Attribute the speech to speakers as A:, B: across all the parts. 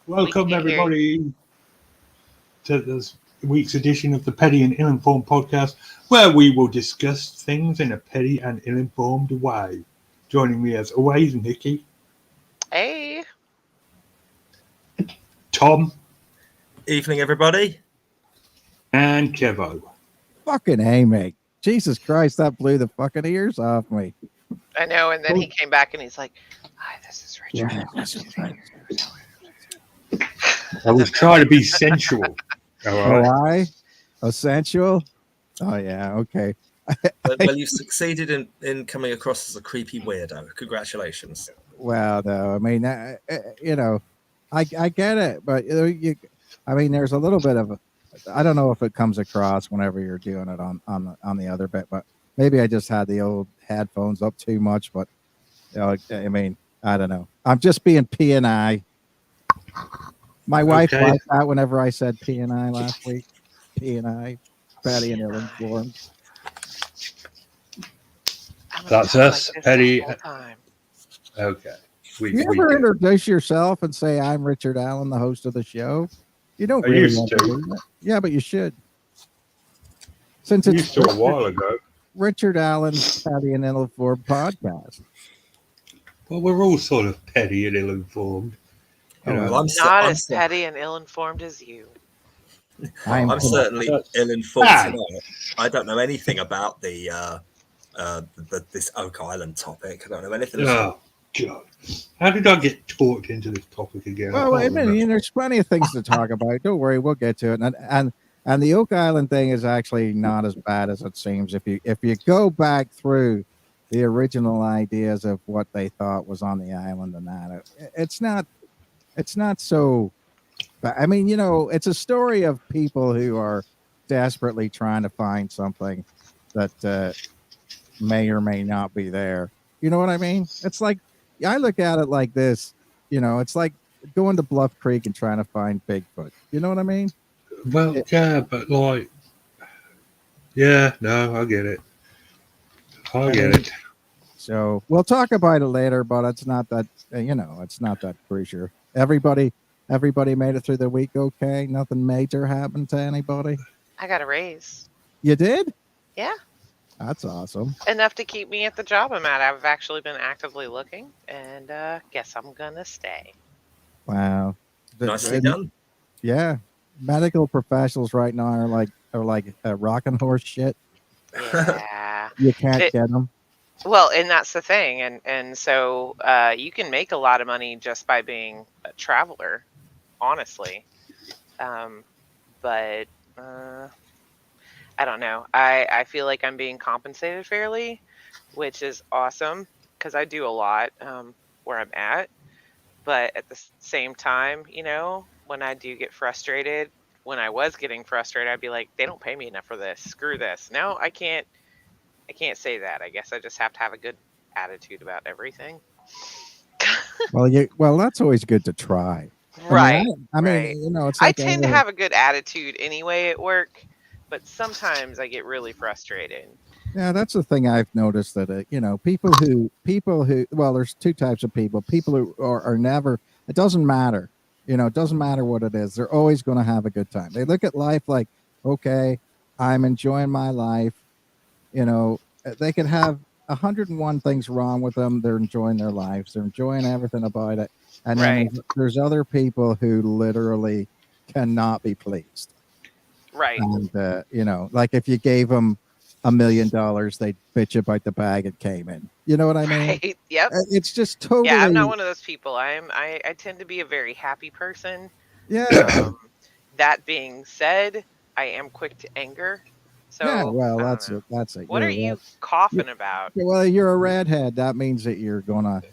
A: Welcome, everybody, to this week's edition of the Petty and Ill-Informed podcast, where we will discuss things in a petty and ill-informed way. Joining me, as always, Nikki.
B: Hey.
A: Tom.
C: Evening, everybody.
A: And Kev-oh.
D: Fucking hey, mate. Jesus Christ, that blew the fucking ears off me.
B: I know, and then he came back and he's like, "Hi, this is Richard."
A: I was trying to be sensual.
D: Sensual? Oh, yeah, okay.
C: Well, you've succeeded in coming across as a creepy weirdo. Congratulations.
D: Well, no, I mean, I get it, but there's a little bit of, I don't know if it comes across whenever you're doing it on the other bit, but maybe I just had the old headphones up too much, but I don't know. I'm just being P&I. My wife liked that whenever I said P&I last week. P&I, Petty and Ill-Informed.
A: That's us, Petty. Okay.
D: You ever introduce yourself and say, "I'm Richard Allen, the host of the show"? You don't really want to do that. Yeah, but you should. Since it's
A: used to a while ago.
D: Richard Allen's Petty and Ill-Informed podcast.
A: Well, we're all sort of petty and ill-informed.
B: I'm not as petty and ill-informed as you.
C: I'm certainly ill-informed tonight. I don't know anything about this Oak Island topic. I don't know anything.
A: Oh, God. How did I get talked into this topic again?
D: Well, there's plenty of things to talk about. Don't worry, we'll get to it. And the Oak Island thing is actually not as bad as it seems. If you go back through the original ideas of what they thought was on the island and that, it's not so. I mean, it's a story of people who are desperately trying to find something that may or may not be there. You know what I mean? It's like, I look at it like this, it's like going to Bluff Creek and trying to find Bigfoot. You know what I mean?
A: Well, I get it. I get it.
D: So we'll talk about it later, but it's not that, it's not that crucial. Everybody made it through the week okay? Nothing major happened to anybody?
B: I got a raise.
D: You did?
B: Yeah.
D: That's awesome.
B: Enough to keep me at the job I'm at. I've actually been actively looking, and guess I'm gonna stay.
D: Wow.
C: Nicely done.
D: Yeah. Medical professionals right now are like rocking horse shit.
B: Yeah.
D: You can't get them.
B: Well, and that's the thing, and so you can make a lot of money just by being a traveler, honestly. But I don't know. I feel like I'm being compensated fairly, which is awesome because I do a lot where I'm at. But at the same time, when I do get frustrated, when I was getting frustrated, I'd be like, they don't pay me enough for this. Screw this. No, I can't say that. I guess I just have to have a good attitude about everything.
D: Well, that's always good to try.
B: Right.
D: It's like
B: I tend to have a good attitude anyway at work, but sometimes I get really frustrated.
D: Yeah, that's the thing I've noticed that people who there's two types of people. People who are never. It doesn't matter. It doesn't matter what it is. They're always going to have a good time. They look at life like, okay, I'm enjoying my life. They could have 101 things wrong with them. They're enjoying their lives. They're enjoying everything about it. And then there's other people who literally cannot be pleased.
B: Right.
D: And, like if you gave them $1 million, they'd bitch about the bag it came in. You know what I mean?
B: Right. Yep.
D: It's just totally.
B: Yeah, I'm not one of those people. I tend to be a very happy person.
D: Yeah.
B: That being said, I am quick to anger. So,
D: yeah, well, that's it.
B: What are you coughing about?
D: Well, you're a redhead. That means that you're gonna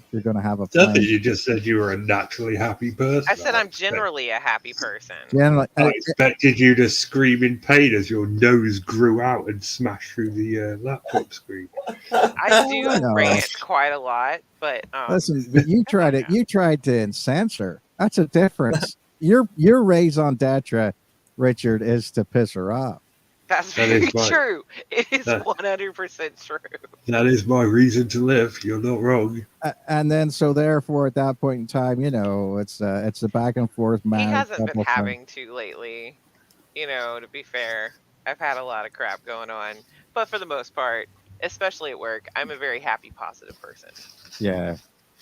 D: have a.
A: Nothing. You just said you were a naturally happy person.
B: I said I'm generally a happy person.
D: Generally,
A: I expected you to scream in pain as your nose grew out and smashed through the laptop screen.
B: I do rant quite a lot, but
D: listen, you tried it. You tried to censor. That's a difference. Your raison d'etre, Richard, is to piss her off.
B: That's very true. It is 100% true.
A: That is my reason to live. You're not wrong.
D: And then, so therefore, at that point in time, it's a back and forth
B: He
D: man.
B: hasn't been having to lately. To be fair, I've had a lot of crap going on, but for the most part, especially at work, I'm a very happy, positive person.
D: Yeah.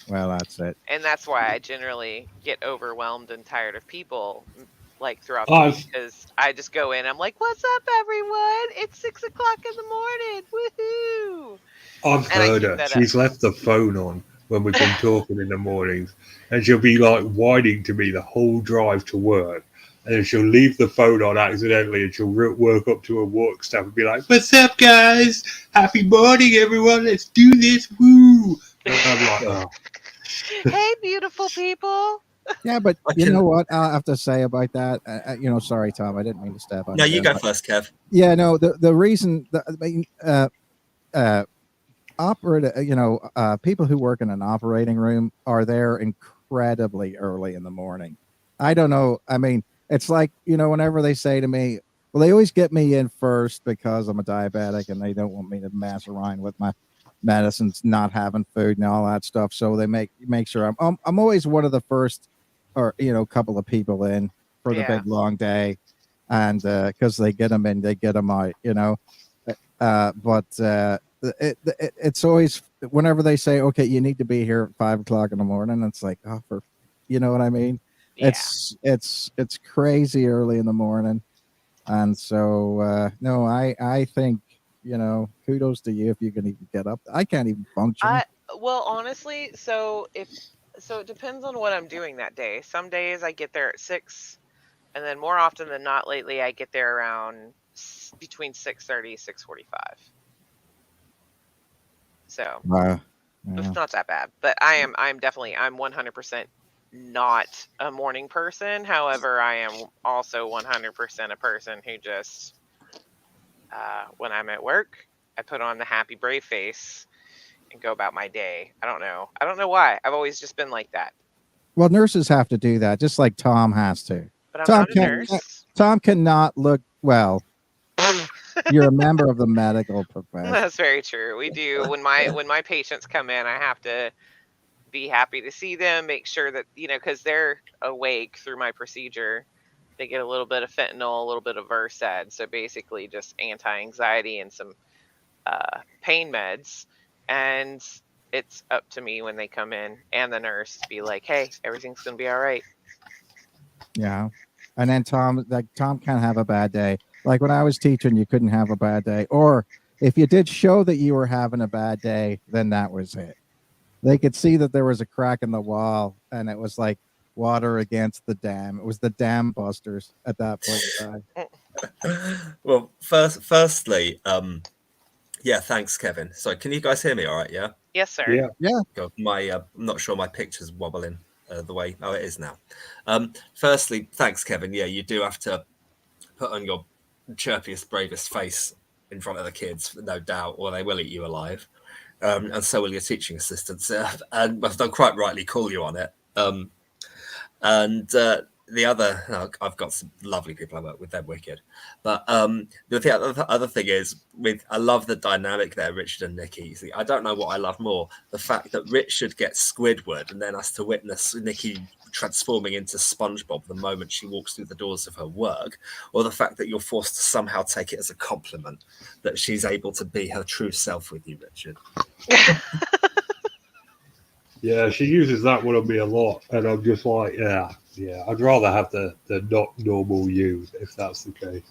D: Well, that's it.
B: And that's why I generally get overwhelmed and tired of people like throughout the week, because I just go in, I'm like, what's up, everyone? It's 6 o'clock in the morning. Woohoo!
A: I've heard her. She's left the phone on when we've been talking in the mornings, and she'll be like whining to me the whole drive to work. And then she'll leave the phone on accidentally, and she'll work up to her work staff and be like, "What's up, guys? Happy morning, everyone. Let's do this. Woo!" And I'm like, "Oh."
B: Hey, beautiful people.
D: Yeah, but you know what I have to say about that? Sorry, Tom, I didn't mean to step on.
C: No, you go first, Kev.
D: Yeah, no, the reason, people who work in an operating room are there incredibly early in the morning. I don't know. I mean, it's like, whenever they say to me, well, they always get me in first because I'm a diabetic and they don't want me to mess around with my medicines, not having food and all that stuff. So they make sure I'm always one of the first, or couple of people in for the big long day, and because they get them in, they get them out. But it's always, whenever they say, okay, you need to be here at 5 o'clock in the morning, it's like, you know what I mean? Yeah. It's crazy early in the morning. And so, no, I think, kudos to you if you can even get up. I can't even function.
B: Well, honestly, so it depends on what I'm doing that day. Some days I get there at 6, and then more often than not lately, I get there around between 6:30 6:45. So it's not that bad, but I'm 100% not a morning person. However, I am also 100% a person who just, when I'm at work, I put on the happy brave face and go about my day. I don't know why. I've always just been like that.
D: Well, nurses have to do that, just like Tom has to.
B: But I'm not a nurse.
D: Tom cannot look well. You're a member of the medical profession.
B: That's very true. We do. When my patients come in, I have to be happy to see them, make sure that, because they're awake through my procedure. They get a little bit of fentanyl, a little bit of Versed, so basically just anti-anxiety and some pain meds. And it's up to me when they come in and the nurse to be like, hey, everything's going to be all right.
D: Yeah. And then Tom can't have a bad day. Like when I was teaching, you couldn't have a bad day. Or if you did show that you were having a bad day, then that was it. They could see that there was a crack in the wall, and it was like water against the dam. It was the dam busters at that point in
C: time. Well, firstly, yeah, thanks, Kevin. So can you guys hear me all right, yeah?
B: Yes, sir.
D: Yeah.
C: God, I'm not sure my picture's wobbling the way, it is now. Firstly, thanks, Kevin. Yeah, you do have to put on your chirpiest, bravest face in front of the kids, no doubt, or they will eat you alive. And so will your teaching assistants. And they'll quite rightly call you on it. The other, I've got some lovely people I work with, they're wicked. But the other thing is, I love the dynamic there, Richard and Niki. See, I don't know what I love more, the fact that Richard gets Squidward and then has to witness Niki transforming into SpongeBob the moment she walks through the doors of her work, or the fact that you're forced to somehow take it as a compliment that she's able to be her true self with you, Richard.
A: Yeah, she uses that one on me a lot, and I'm just like, yeah, I'd rather have the not normal you, if that's the case.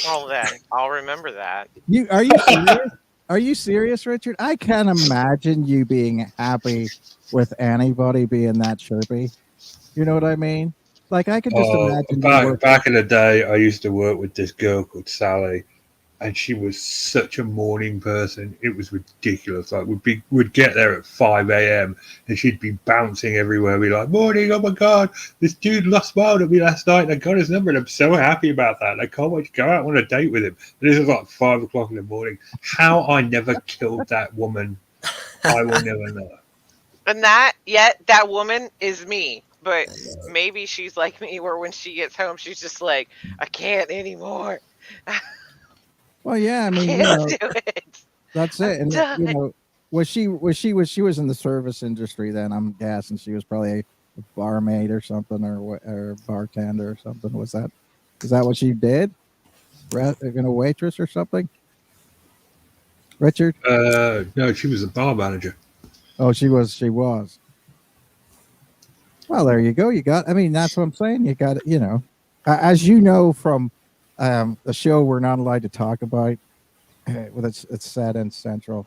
B: Well, then I'll remember that.
D: Are you serious? Are you serious, Richard? I can't imagine you being happy with anybody being that chirpy. You know what I mean? Like, I could just imagine.
A: Back in the day, I used to work with this girl called Sally, and she was such a morning person. It was ridiculous. Like, we'd get there at 5 a.m. and she'd be bouncing everywhere. We'd be like, morning, oh my God, this dude lost smiled at me last night and I got his number and I'm so happy about that. And I can't wait to go out on a date with him. And this was like 5 o'clock in the morning. How I never killed that woman, I will never know.
B: And that woman is me. But maybe she's like me, where when she gets home, she's just like, I can't anymore.
D: Well, yeah, I mean,
B: Can't do it.
D: that's
B: I'm
D: it. And
B: done.
D: she was in the service industry then. I'm guessing she was probably a barmaid or something, or bartender or something. Is that what she did? Waitress or something? Richard?
A: No, she was a bar manager.
D: Oh, she was. Well, there you go. I mean, that's what I'm saying. You got, as you know from the show we're not allowed to talk about, well, it's set in central,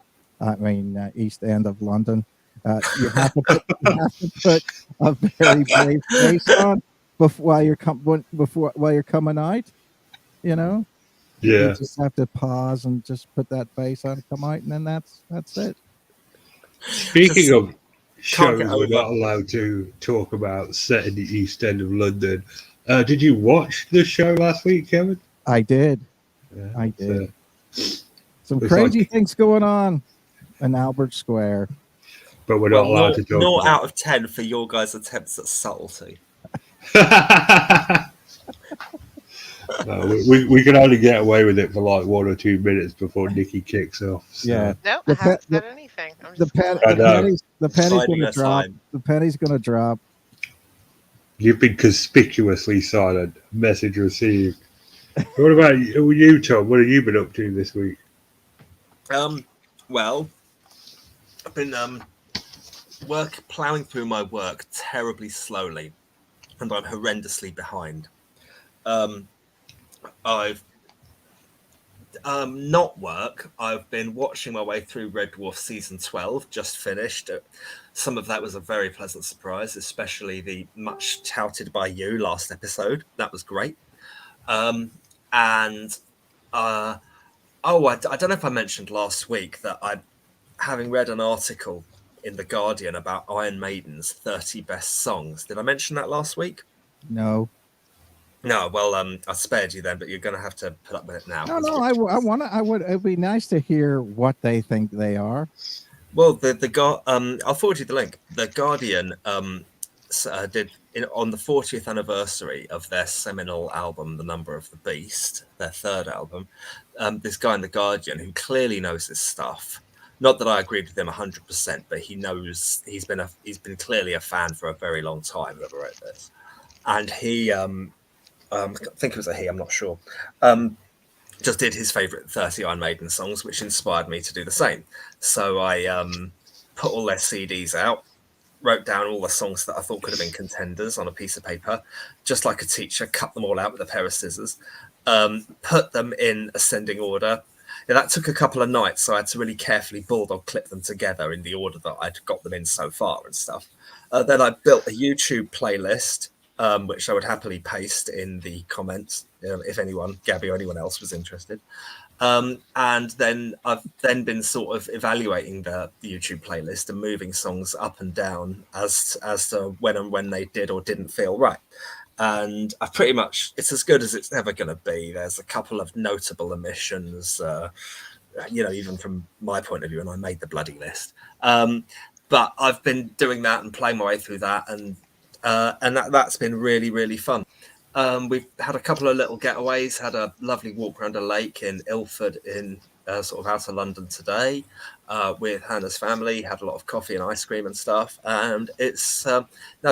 D: East End of London. You have to put a very brave face on while you're coming out. You know, you
A: Yeah.
D: just have to pause and just put that face on, come out, and then that's it.
A: Speaking of
C: Can't get
A: shows we're
C: over.
A: not allowed to talk about set in the East End of London, did you watch the show last week, Kevin?
D: I did.
A: Yeah,
D: I did. Some
A: looks
D: crazy
A: like-
D: things going on in Albert Square.
A: but we're not allowed to talk
C: Naught
A: about
C: out of 10 for your guys' attempts at subtlety.
A: No, we can only get away with it for like 1 or 2 minutes before Niki kicks off. So.
D: Yeah.
B: No,
D: The
B: I haven't
D: pe-
B: said anything. I'm
D: The,
B: just
D: pen,
A: I
B: telling
A: know.
B: you.
D: the penny's
C: Biding
D: going to
C: her
D: drop.
C: time.
D: The penny's going to drop.
A: You've been conspicuously silent. Message received. What about you, Tom? What have you been up to this week?
C: Well, I've been plowing through my work terribly slowly, and I'm horrendously behind. I've not work. I've been watching my way through Red Dwarf season 12, just finished. Some of that was a very pleasant surprise, especially the much touted by you last episode. That was great. I don't know if I mentioned last week that having read an article in The Guardian about Iron Maiden's 30 best songs. Did I mention that last week?
D: No.
C: No, well, I spared you then, but you're going to have to put up with it now.
D: No. It'd be nice to hear what they think they are.
C: Well, I'll forward you the link. The Guardian did on the 40th anniversary of their seminal album, The Number of the Beast, their third album. This guy in The Guardian who clearly knows his stuff. Not that I agreed with him 100%, but he knows he's been clearly a fan for a very long time. Whoever wrote this, and he, I think it was a he. I'm not sure. Just did his favourite 30 Iron Maiden songs, which inspired me to do the same. So I put all their CDs out, wrote down all the songs that I thought could have been contenders on a piece of paper, just like a teacher, cut them all out with a pair of scissors, put them in ascending order. Yeah, that took a couple of nights, so I had to really carefully bulldog clip them together in the order that I'd got them in so far and stuff. Then I built a YouTube playlist, which I would happily paste in the comments if anyone, Gabby or anyone else was interested. And then I've been sort of evaluating the YouTube playlist and moving songs up and down as to when they did or didn't feel right. And I pretty much, it's as good as it's ever going to be. There's a couple of notable omissions, even from my point of view, and I made the bloody list. But I've been doing that and playing my way through that, and that's been really, really fun. We've had a couple of little getaways, had a lovely walk around a lake in Ilford in sort of outer London today with Hannah's family, had a lot of coffee and ice cream and stuff. And it's,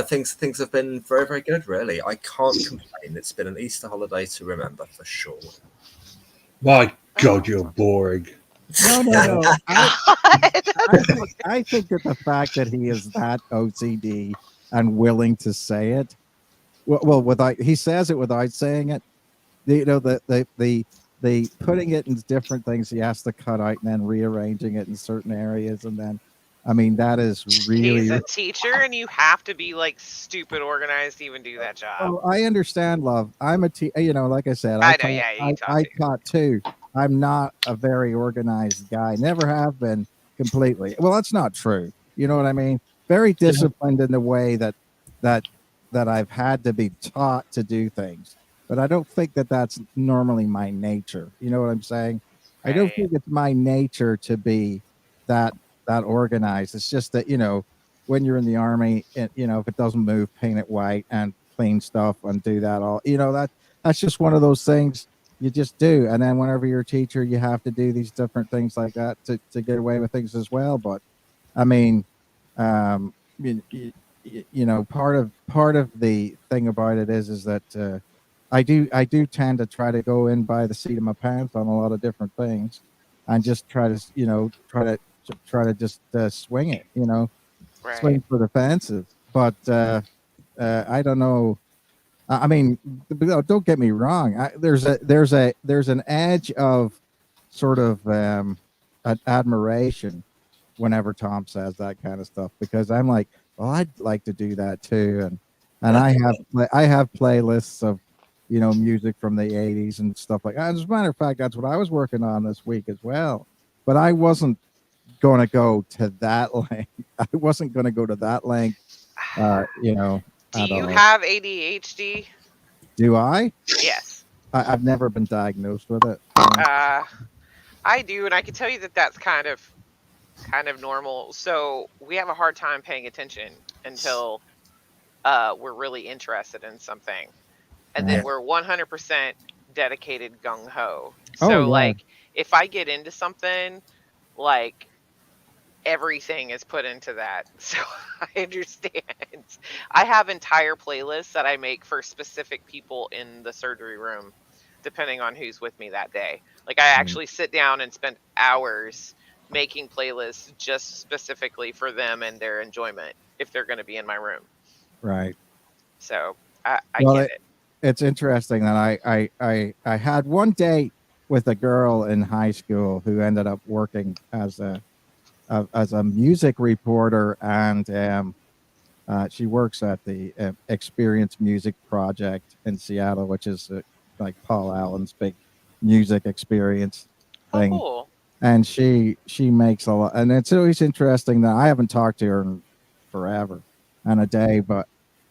C: things have been very, very good, really. I can't complain. It's been an Easter holiday to remember for sure.
A: My God, you're boring.
D: No. I think that the fact that he is that OCD and willing to say it, he says it without saying it. The putting it in different things he has to cut out and then rearranging it in certain areas, and then, I mean, that is really.
B: He's a teacher, and you have to be like stupid organized to even do that job.
D: Oh, I understand, love. I'm a like I said,
B: I know, yeah, you
D: I taught too. I'm not a very organized guy. Never have been completely. Well, that's not true. You know what I mean? Very disciplined in the way that I've had to be taught to do things. But I don't think that that's normally my nature. You know what I'm saying?
B: Right.
D: I don't think it's my nature to be that organized. It's just that, when you're in the army, if it doesn't move, paint it white and clean stuff and do that all. That's just one of those things. You just do. And then whenever you're a teacher, you have to do these different things like that to get away with things as well. But I mean, um, you know, part of the thing about it is that I do tend to try to go in by the seat of my pants on a lot of different things, and just try to try to just swing it, you know,
B: Right.
D: swing for the fences. But I don't know. I mean, don't get me wrong. There's an edge of sort of admiration whenever Tom says that kind of stuff, because I'm like, well, I'd like to do that too, and I have playlists of, you know, music from the '80s and stuff like that. As a matter of fact, that's what I was working on this week as well. But I wasn't going to go to that length. I wasn't going to go to that length. You know,
B: Do
D: at
B: you
D: all.
B: have ADHD?
D: Do I?
B: Yes.
D: I've never been diagnosed with it.
B: I do, and I can tell you that that's kind of normal. So we have a hard time paying attention until we're really interested in something, and then
D: Right.
B: we're 100% dedicated gung ho.
D: Oh
B: So
D: yeah,
B: like if I get into something, like everything is put into that. So I understand. I have entire playlists that I make for specific people in the surgery room, depending on who's with me that day. Like I actually sit down and spend hours making playlists just specifically for them and their enjoyment if they're going to be in my room.
D: right.
B: So I
D: Well,
B: get it.
D: it's interesting that I had one date with a girl in high school who ended up working as a music reporter, and she works at the Experience Music Project in Seattle, which is like Paul Allen's big music experience
B: Oh,
D: thing.
B: cool.
D: And she makes a lot, and it's always interesting that I haven't talked to her in forever and a day, but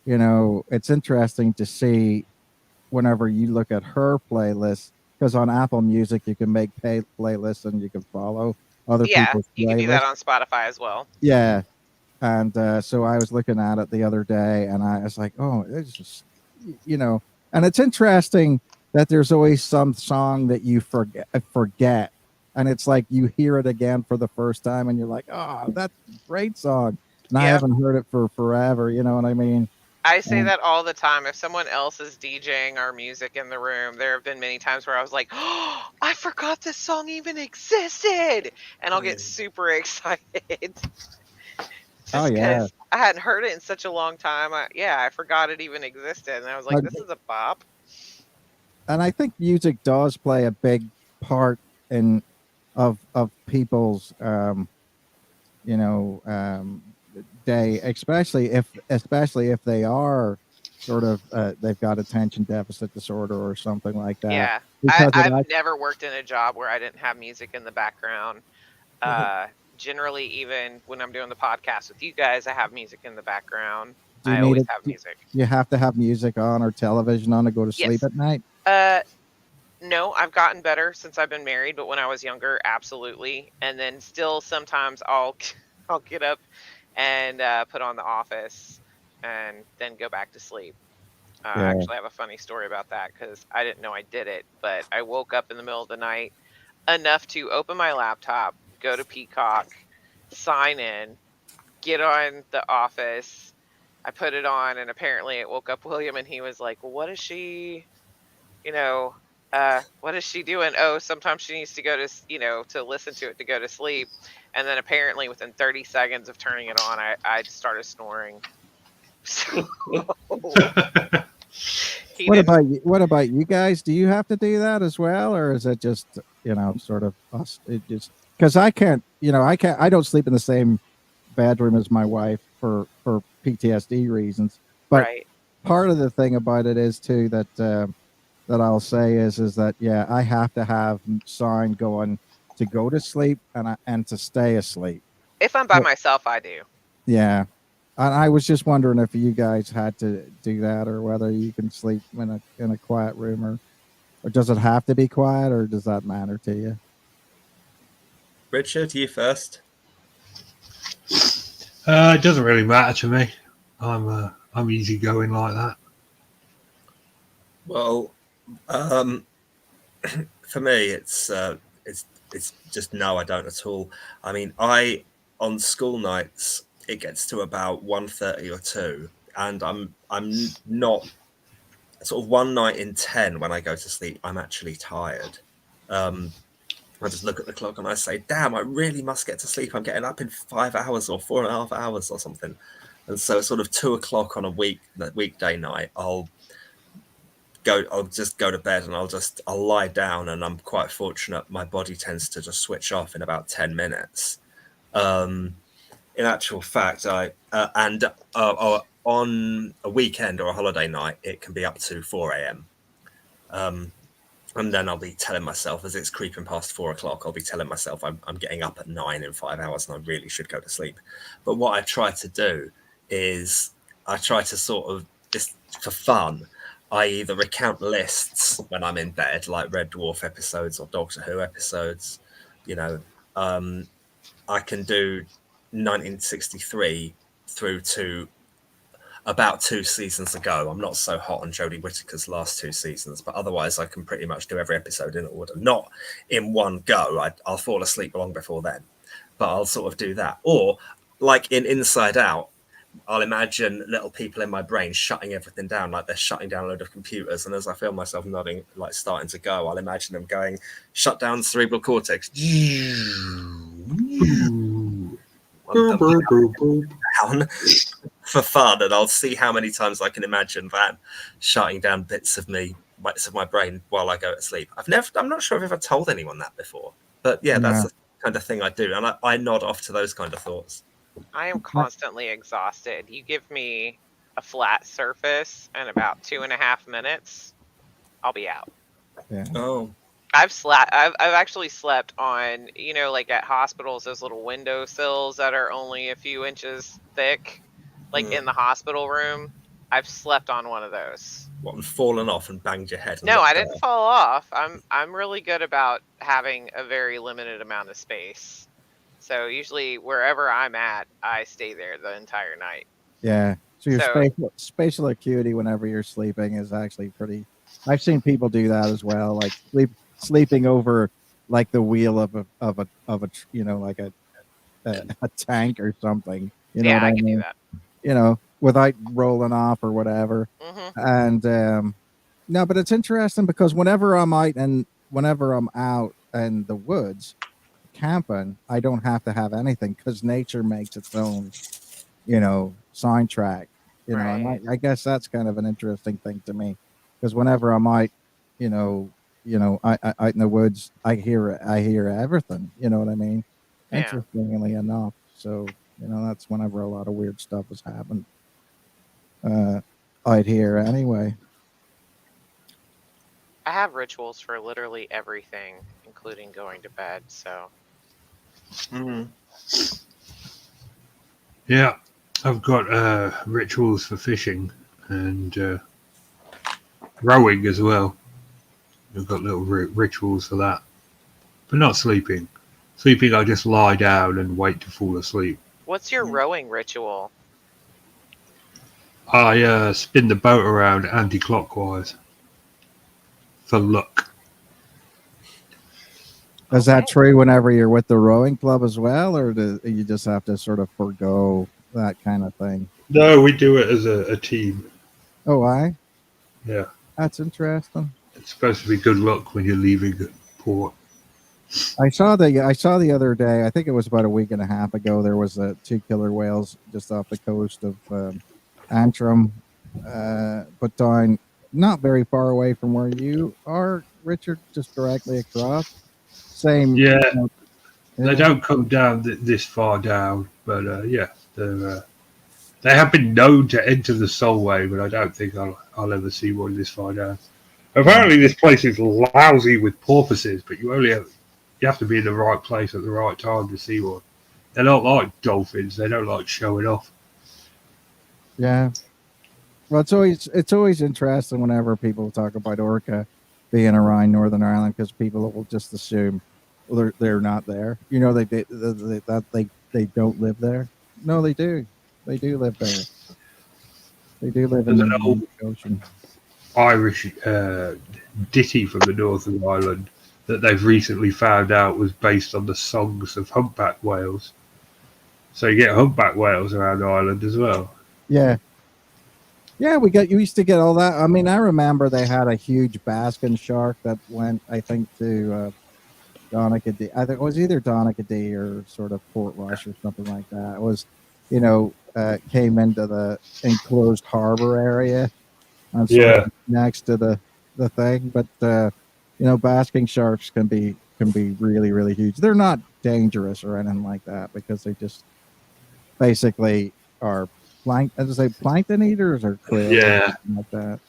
D: you know, it's interesting to see whenever you look at her playlist, because on Apple Music you can make playlists and you can follow other
B: Yeah,
D: people's
B: you can do that
D: playlists.
B: on Spotify as well.
D: Yeah, and so I was looking at it the other day, and I was like, oh, it's just, you know, and it's interesting that there's always some song that you forget, and it's like you hear it again for the first time, and you're like, oh, that's a great song, and I
B: Yeah.
D: haven't heard it for forever. You know what I mean?
B: I say
D: And
B: that all the time. If someone else is DJing our music in the room, there have been many times where I was like, "Oh, I forgot this song even existed," and I'll get super excited
D: oh
B: just
D: yeah,
B: because I hadn't heard it in such a long time. I forgot it even existed, and I was like,
D: and,
B: "This is a bop."
D: and I think music does play a big part in of people's you know, day, especially if they are sort of they've got attention deficit disorder or something like that,
B: Yeah,
D: because it
B: I've never worked in a job where I didn't have music in the background. Uh, Generally, even when I'm doing the podcast with you guys, I have music in the background.
D: do you
B: I
D: need
B: always
D: it?
B: have music.
D: You have to have music on or television on to go to sleep
B: Yes.
D: at night?
B: Uh, No, I've gotten better since I've been married, but when I was younger, absolutely. And then still sometimes I'll I'll get up and put on The Office and then go back to sleep. I
D: Yeah.
B: actually have a funny story about that because I didn't know I did it, but I woke up in the middle of the night enough to open my laptop, go to Peacock, sign in, get on The Office. I put it on, and apparently it woke up William, and he was like, "Well, what is she?" you know, what is she doing? Oh, sometimes she needs to go to, to listen to it to go to sleep. And then apparently within 30 seconds of turning it on, I started snoring. So he
D: What
B: didn't.
D: about you? What about you guys? Do you have to do that as well, or is it just, you know, sort of us? It just because I can't, you know, I can't. I don't sleep in the same bedroom as my wife for PTSD reasons. But
B: Right.
D: part of the thing about it is too that that I'll say is that yeah, I have to have sound going to go to sleep and to stay asleep.
B: If I'm by myself, I do.
D: Yeah. And I was just wondering if you guys had to do that, or whether you can sleep in a quiet room, or does it have to be quiet, or does that matter to you?
C: Richard, you first.
A: It doesn't really matter to me. I'm easygoing like that.
C: Well, for me, it's just no, I don't at all. I mean, on school nights it gets to about 1:30 or 2, and I'm not sort of one night in 10 when I go to sleep. I'm actually tired. I just look at the clock and I say, "Damn, I really must get to sleep. I'm getting up in 5 hours or 4.5 hours or something." And so, sort of 2 o'clock on a weekday night, I'll just go to bed and I'll lie down, and I'm quite fortunate. My body tends to just switch off in about 10 minutes. In actual fact, on a weekend or a holiday night, it can be up to 4 a.m. And then I'll be telling myself, as it's creeping past 4 o'clock, I'll be telling myself I'm getting up at 9 in 5 hours and I really should go to sleep. But what I try to do is I try to sort of, just for fun, I either recount lists when I'm in bed, like Red Dwarf episodes or Doctor Who episodes. I can do 1963 through to about 2 seasons ago. I'm not so hot on Jodie Whittaker's last 2 seasons, but otherwise I can pretty much do every episode in order. Not in one go. I'll fall asleep long before then, but I'll sort of do that. Or like in Inside Out, I'll imagine little people in my brain shutting everything down, like they're shutting down a load of computers. And as I feel myself nodding, like starting to go, I'll imagine them going, shut down the cerebral cortex. Down for fun, and I'll see how many times I can imagine that shutting down bits of my brain while I go to sleep. I'm not sure if I've ever told anyone that before, but yeah, that's the kind of thing I do, and I nod off to those kind of thoughts.
B: I am constantly exhausted. You give me a flat surface and about 2.5 minutes, I'll be out.
D: Yeah.
C: Oh,
B: I've actually slept on, like at hospitals, those little window sills that are only a few inches thick, like in the hospital room. I've slept on one of those.
C: What, and fallen off and banged your head?
B: No, I didn't fall off. I'm really good about having a very limited amount of space. So usually wherever I'm at, I stay there the entire night.
D: Yeah. So your spatial acuity whenever you're sleeping is actually pretty. I've seen people do that as well, like sleeping over like the wheel of a like a tank or something. You know
B: yeah,
D: what I
B: can
D: mean?
B: do that.
D: Without rolling off or whatever.
B: Mm-hmm.
D: And no, but it's interesting because whenever I'm out in the woods camping, I don't have to have anything because nature makes its own, soundtrack.
B: Right.
D: And I guess that's kind of an interesting thing to me because whenever I'm out, out in the woods, I hear everything. You know what I mean?
B: Yeah.
D: Interestingly enough, so that's whenever a lot of weird stuff has happened. Out here anyway.
B: I have rituals for literally everything, including going to bed. So.
C: Mm-hmm.
A: Yeah, I've got rituals for fishing and rowing as well. I've got little rituals for that, but not sleeping. Sleeping, I just lie down and wait to fall asleep.
B: What's your rowing ritual?
A: I spin the boat around anti-clockwise for luck.
D: Is that true whenever you're with the rowing club as well, or do you just have to sort of forego that kind of thing?
A: No, we do it as a team.
D: Oh,
A: yeah,
D: that's interesting.
A: It's supposed to be good luck when you're leaving port.
D: I saw the other day. I think it was about a week and a half ago. There was 2 killer whales just off the coast of Antrim, put down not very far away from where you are, Richard, just directly across. Same.
A: Yeah, they don't come down this far down, but they have been known to enter the Solway, but I don't think I'll ever see one this far down. Apparently, this place is lousy with porpoises, but you have to be in the right place at the right time to see one. They're not like dolphins; they don't like showing off.
D: Yeah. Well, it's always interesting whenever people talk about orca being around Northern Ireland because people will just assume they're not there. They don't live there. No, they do. They do live there. They do live in the ocean.
A: Irish ditty from the north of Ireland that they've recently found out was based on the songs of humpback whales. So you get humpback whales around Ireland as well.
D: Yeah. Yeah, you used to get all that. I mean, I remember they had a huge basking shark that went, I think, to Donaghadee. I think it was either Donaghadee or sort of Portrush or something like that. It was, came into the enclosed harbor area and sort of
A: Yeah,
D: next to the thing. But basking sharks can be really really huge. They're not dangerous or anything like that because they just basically are as I say, plankton eaters or krill or
A: yeah.
D: something like that.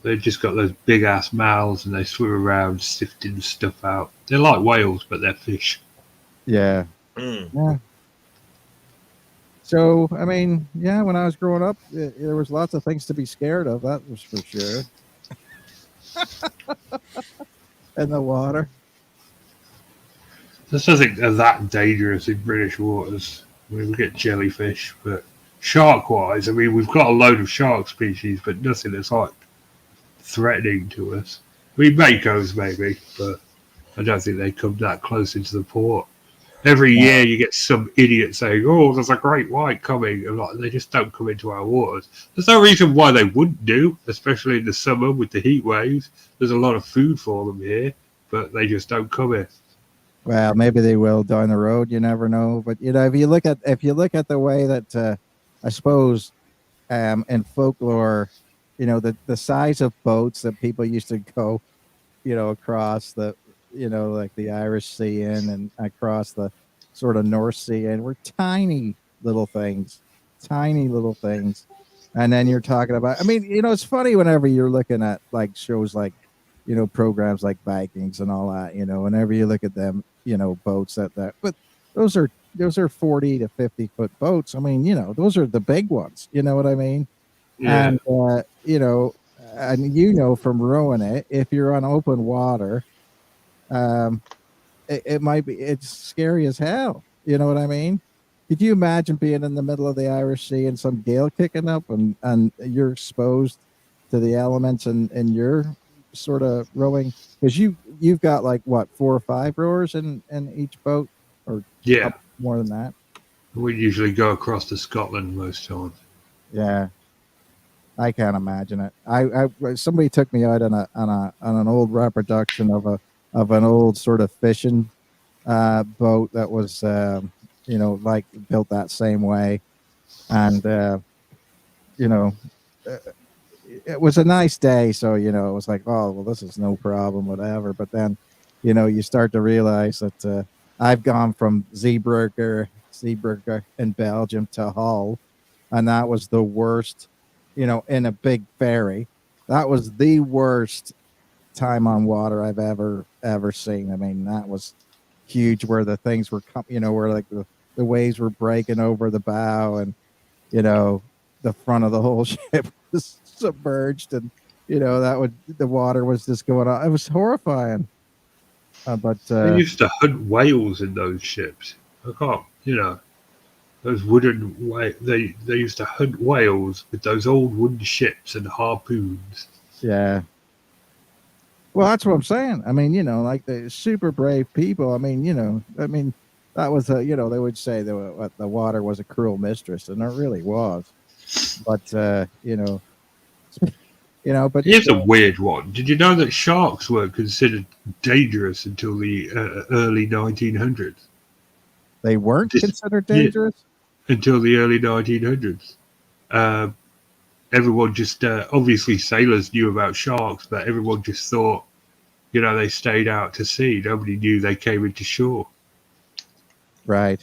A: They've just got those big ass mouths and they swim around sifting stuff out. They're like whales, but they're fish.
D: Yeah,
C: Mm.
D: yeah. So I mean, yeah, when I was growing up, there was lots of things to be scared of. That was for sure. In the water.
A: This doesn't are that dangerous in British waters. I mean, we get jellyfish, but shark wise, I mean, we've got a load of shark species, but nothing that's like threatening to us. I mean, makos maybe, but I don't think they come that close into the port. Every year you get some idiot saying, "Oh, there's a great white coming," and like, they just don't come into our waters. There's no reason why they wouldn't do, especially in the summer with the heat waves. There's a lot of food for them here, but they just don't come here.
D: Well, maybe they will down the road. You never know. But if you look at the way that I suppose in folklore, the size of boats that people used to go, across the, like the Irish Sea in and across the sort of North Sea and were tiny little things. And then you're talking about, I mean, it's funny whenever you're looking at like shows like, programs like Vikings and all that, whenever you look at them, boats but those are 40 to 50-foot boats. I mean, those are the big ones. You know what I mean?
A: Yeah,
D: And, and from rowing it, if you're on open water, um, it's scary as hell. You know what I mean? Could you imagine being in the middle of the Irish Sea and some gale kicking up and you're exposed to the elements and you're sort of rowing because you've got like what 4 or 5 rowers in each boat or
A: yeah.
D: up more than that?
A: We usually go across to Scotland most times.
D: Yeah, I can't imagine it. Somebody took me out on an old reproduction of an old sort of fishing boat that was like built that same way, and you know uh, it was a nice day, so it was like, oh well, this is no problem, whatever. But then you start to realize that I've gone from Zeebrugge in Belgium to Hull, and that was the worst, in a big ferry. That was the worst time on water I've ever seen. I mean, that was huge where the things were where like the waves were breaking over the bow and the front of the whole ship was submerged and the water was just going on. It was horrifying. But
A: They used to hunt whales in those ships. I can't, those wooden they used to hunt whales with those old wooden ships and harpoons.
D: yeah. Well, that's what I'm saying. I mean, like the super brave people. I mean, that was they would say the water was a cruel mistress, and it really was. But but
A: Here's a weird one. Did you know that sharks were considered dangerous until the early 1900s?
D: they weren't
A: This,
D: considered
A: yeah,
D: dangerous.
A: until the early 1900s. Uh, Everyone just obviously sailors knew about sharks, but everyone just thought they stayed out to sea. Nobody knew they came into shore.
D: Right.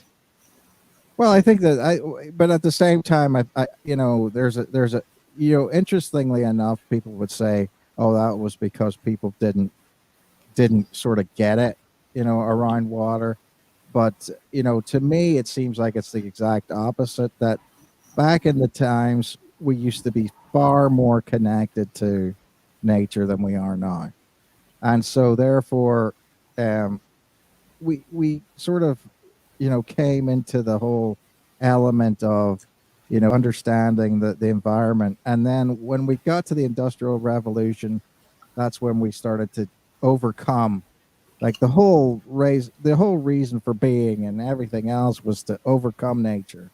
D: Well, I think that but at the same time, there's a, interestingly enough, people would say, oh, that was because people didn't sort of get it, around water. But, to me, it seems like it's the exact opposite that back in the times, we used to be far more connected to nature than we are now. And so therefore, um, we sort of came into the whole element of understanding the environment. And then when we got to the Industrial Revolution, that's when we started to overcome, like, the whole reason for being and everything else was to overcome nature.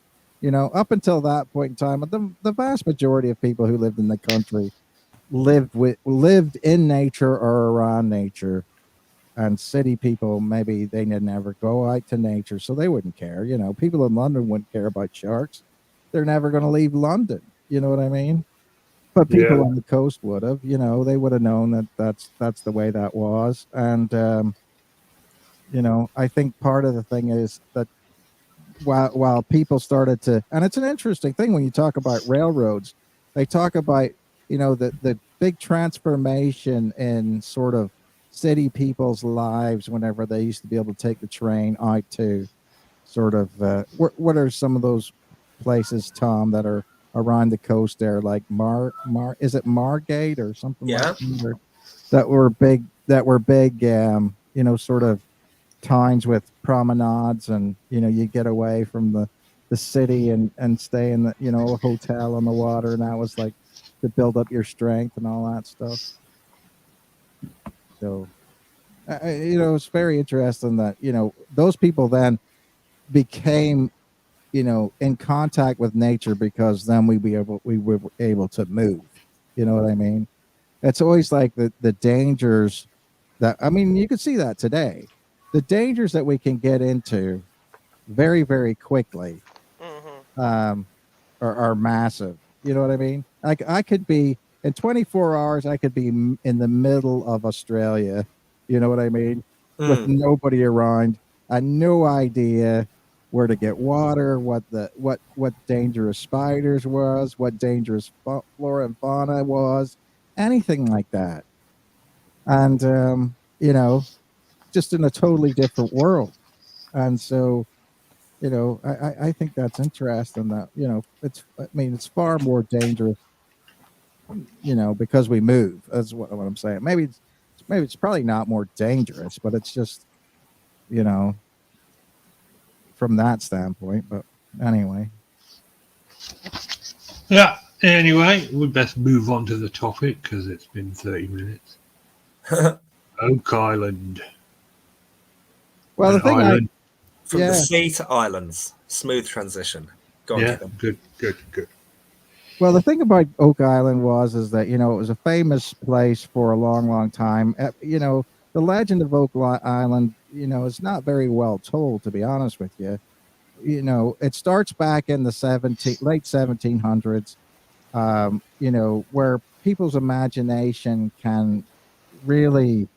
D: Up until that point in time, the vast majority of people who lived in the country lived in nature or around nature. And city people, maybe they didn't ever go out to nature, so they wouldn't care. People in London wouldn't care about sharks. They're never going to leave London. You know what I mean? But people
A: Yeah.
D: on the coast would have. They would have known that that's the way that was. And I think part of the thing is that while people started to, and it's an interesting thing when you talk about railroads, they talk about the big transformation in sort of city people's lives whenever they used to be able to take the train out to sort of what are some of those places, Tom, that are around the coast there, like is it Margate or something like
C: Yeah.
D: that, that were big sort of towns with promenades, and you get away from the city and stay in the a hotel on the water, and that was like to build up your strength and all that stuff. So it's very interesting that those people then became in contact with nature, because then we were able to move. You know what I mean? It's always like the dangers that, I mean, you can see that today, the dangers that we can get into very, very quickly,
B: Hmm.
D: are massive. You know what I mean? Like, I could be in 24 hours, I could be in the middle of Australia. You know what I mean? With nobody around, I had no idea where to get water, what dangerous spiders was, what dangerous flora and fauna was, anything like that. And just in a totally different world. And so I think that's interesting that, it's far more dangerous, because we move. That's what I'm saying. Maybe it's probably not more dangerous, but it's just, you know, from that standpoint. But anyway.
A: Yeah. Anyway, we best move on to the topic because it's been 30 minutes. Oak Island.
D: Well, the thing
A: island.
C: From the sea to islands, smooth transition. Go on,
A: Yeah,
C: Kevin.
A: good.
D: Well, the thing about Oak Island is that, it was a famous place for a long, long time. The legend of Oak Island, is not very well told, to be honest with you. It starts back in the late 1700s, where people's imagination can really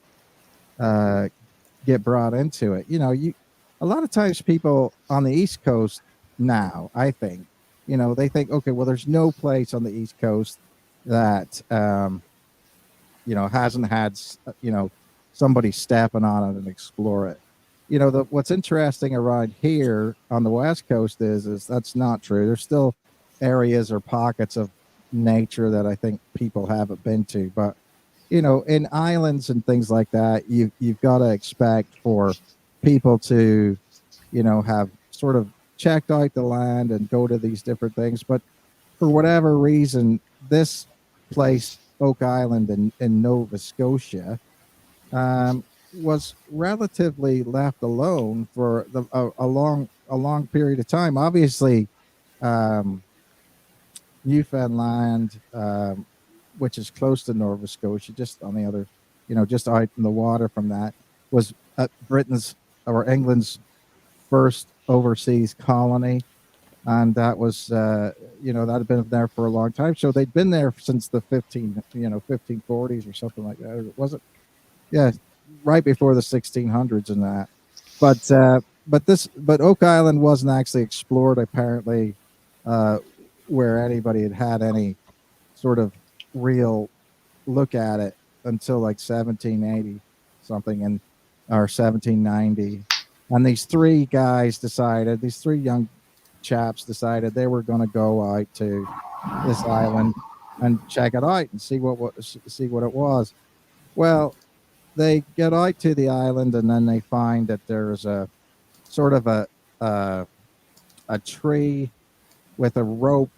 D: get brought into it. A lot of times people on the East Coast now, I think, they think, okay, well, there's no place on the East Coast that, hasn't had, somebody stepping on it and explore it. What's interesting around here on the West Coast is that's not true. There's still areas or pockets of nature that I think people haven't been to, but in islands and things like that, you've got to expect for people to, have sort of checked out the land and go to these different things. But for whatever reason, this place, Oak Island in Nova Scotia, was relatively left alone for a long period of time. Obviously, Newfoundland, which is close to Nova Scotia, just on the other, just out in the water from that, was Britain's or England's first overseas colony. And that was, that had been there for a long time. So they'd been there since the 1540s or something like that. Or was it? Yeah, right before the 1600s and that. But Oak Island wasn't actually explored, apparently, where anybody had any sort of real look at it until like 1780 something, and or 1790. And these three young chaps decided they were going to go out to this island and check it out and see what it was. Well, they get out to the island, and then they find that there's a sort of a tree with a rope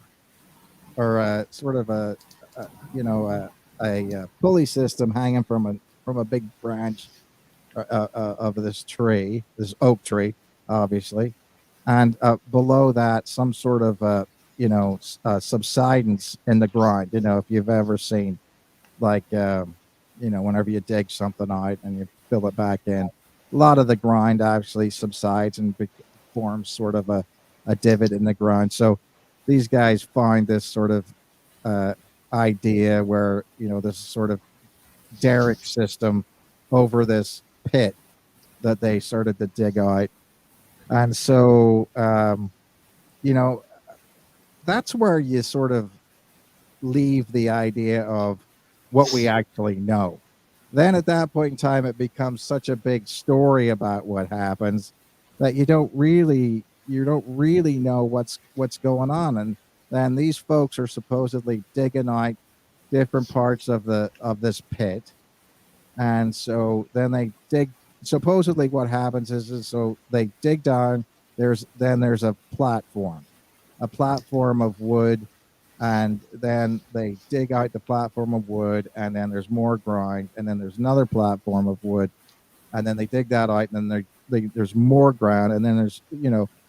D: or a sort of a you know a pulley system hanging from a big branch of this tree, this oak tree, obviously, and below that some sort of subsidence in the grind. You know, if you've ever seen like whenever you dig something out and you fill it back in, a lot of the grind actually subsides and forms sort of a divot in the grind. So these guys find this sort of uh, idea where this sort of derrick system over this pit that they started to dig out. And so that's where you sort of leave the idea of what we actually know. Then at that point in time, it becomes such a big story about what happens that you don't really know what's going on. And then these folks are supposedly digging out different parts of this pit. And so then they dig. Supposedly, what happens is so they dig down. There's a platform of wood, and then they dig out the platform of wood, and then there's more grind, and then there's another platform of wood, and then they dig that out, and then there's more ground, and then there's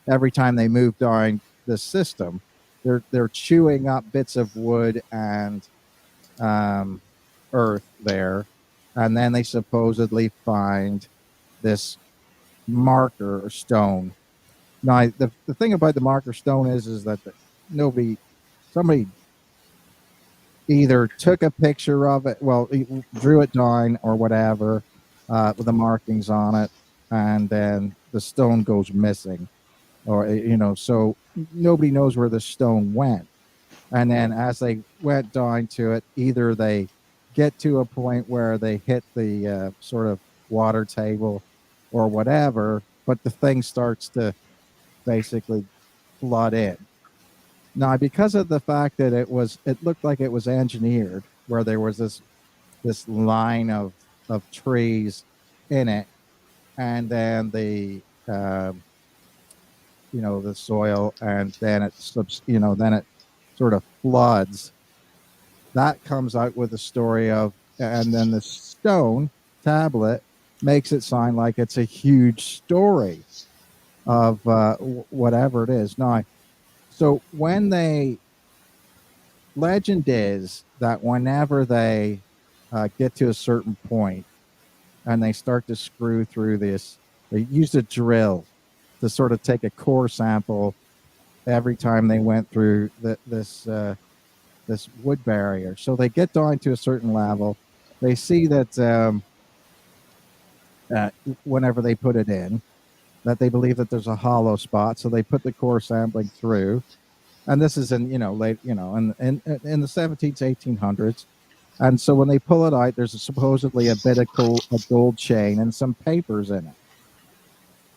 D: every time they move down the system, they're chewing up bits of wood and earth there, and then they supposedly find this marker or stone. Now, the thing about the marker stone is that somebody either took a picture of it, well, drew it down or whatever, with the markings on it, and then the stone goes missing, or so nobody knows where the stone went. And then as they went down to it, either they get to a point where they hit the sort of water table or whatever, but the thing starts to basically flood in. Now, because of the fact that it looked like it was engineered, where there was this line of trees in it, and then the soil, and then then it sort of floods. That comes out with the story of, and then the stone tablet makes it sound like it's a huge story of whatever it is. Now, so legend is that whenever they get to a certain point and they start to screw through this, they use a drill to sort of take a core sample every time they went through this wood barrier. So they get down to a certain level. They see that whenever they put it in, that they believe that there's a hollow spot. So they put the core sampling through. And this is in late in the 1700s, 1800s. And so when they pull it out, there's supposedly a bit of a gold chain and some papers in it,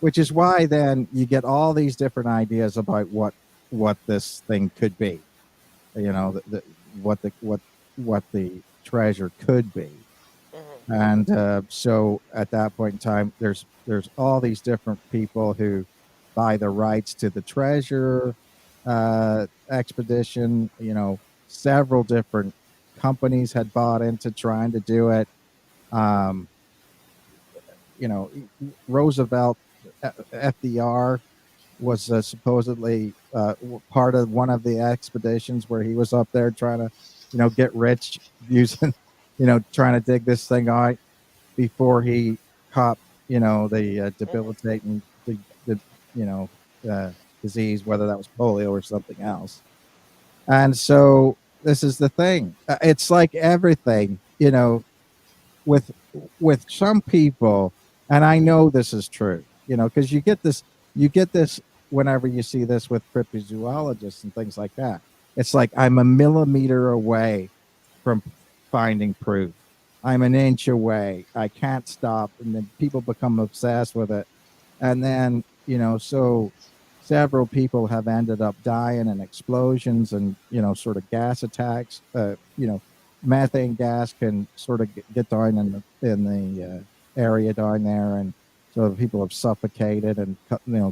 D: which is why then you get all these different ideas about what this thing could be, what the treasure could be.
B: Mm-hmm.
D: And so at that point in time, there's all these different people who buy the rights to the treasure expedition. Several different companies had bought into trying to do it. Roosevelt, FDR, was supposedly part of one of the expeditions where he was up there trying to, get rich using, trying to dig this thing out before he caught, the debilitating, the disease, whether that was polio or something else. And so this is the thing. It's like everything, with some people, and I know this is true, because you get this whenever you see this with cryptozoologists and things like that. It's like I'm a millimeter away from finding proof. I'm an inch away. I can't stop, and then people become obsessed with it, and then so several people have ended up dying in explosions and sort of gas attacks. Methane gas can sort of get down in the area down there, and so people have suffocated and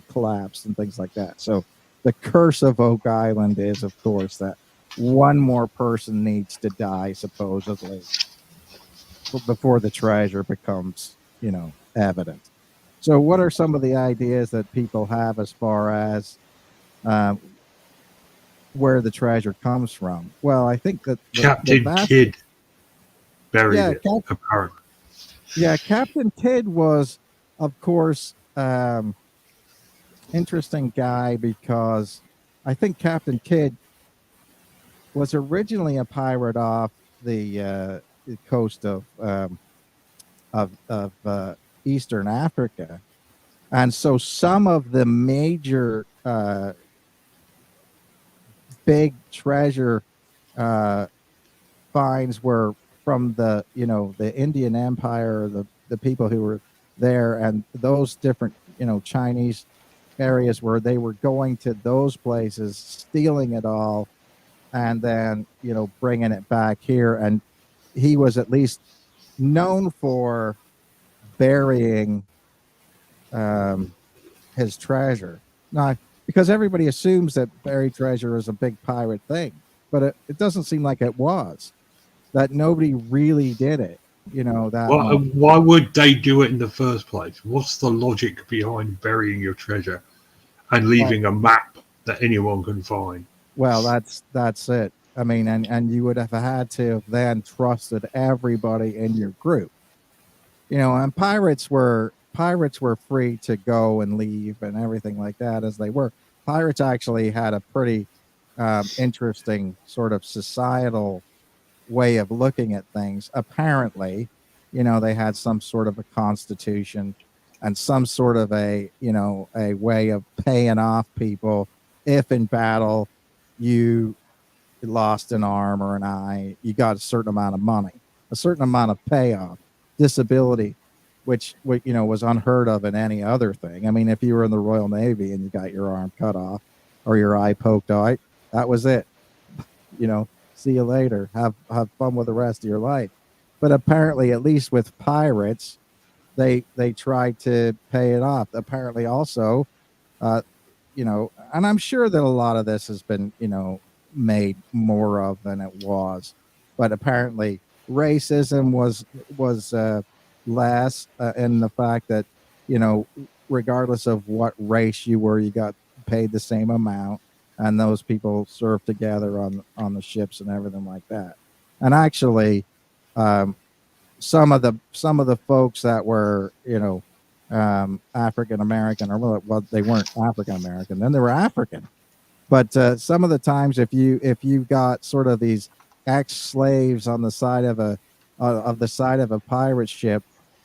D: collapsed and things like that. So the curse of Oak Island is, of course, that one more person needs to die, supposedly, before the treasure becomes, evident. So, what are some of the ideas that people have as far as um, where the treasure comes from? Well, I think that the
A: Captain
D: vast,
A: Kidd buried
D: yeah,
A: it, apparently.
D: Captain Kidd was, of course, interesting guy because I think Captain Kidd was originally a pirate off the coast of Eastern Africa, and so some of the major big treasure uh, finds were from the Indian Empire, the people who were there, and those different Chinese areas where they were going to those places, stealing it all, and then bringing it back here. And he was at least known for burying um, his treasure. Now, because everybody assumes that buried treasure is a big pirate thing, but it doesn't seem like it was. That nobody really did it, that
A: Well,
D: much.
A: why would they do it in the first place? What's the logic behind burying your treasure and
D: Well,
A: leaving a map that anyone can find?
D: well, that's it. I mean, and you would have had to have then trusted everybody in your group, and pirates were free to go and leave and everything like that as they were. Pirates actually had a pretty interesting sort of societal way of looking at things. Apparently, they had some sort of a constitution and some sort of a way of paying off people if in battle you lost an arm or an eye, you got a certain amount of money, a certain amount of payoff, disability, which was unheard of in any other thing. I mean, if you were in the Royal Navy and you got your arm cut off or your eye poked out, that was it. See you later. Have fun with the rest of your life. But apparently, at least with pirates, they tried to pay it off. Apparently, also, uh, and I'm sure that a lot of this has been, made more of than it was, but apparently racism was less in the fact that, you know, regardless of what race you were, you got paid the same amount, and those people served together on the ships and everything like that. And actually, um, some of the folks that were, African American, or well, they weren't African American, then they were African. But some of the times, if you got sort of these ex slaves on the side of a pirate ship,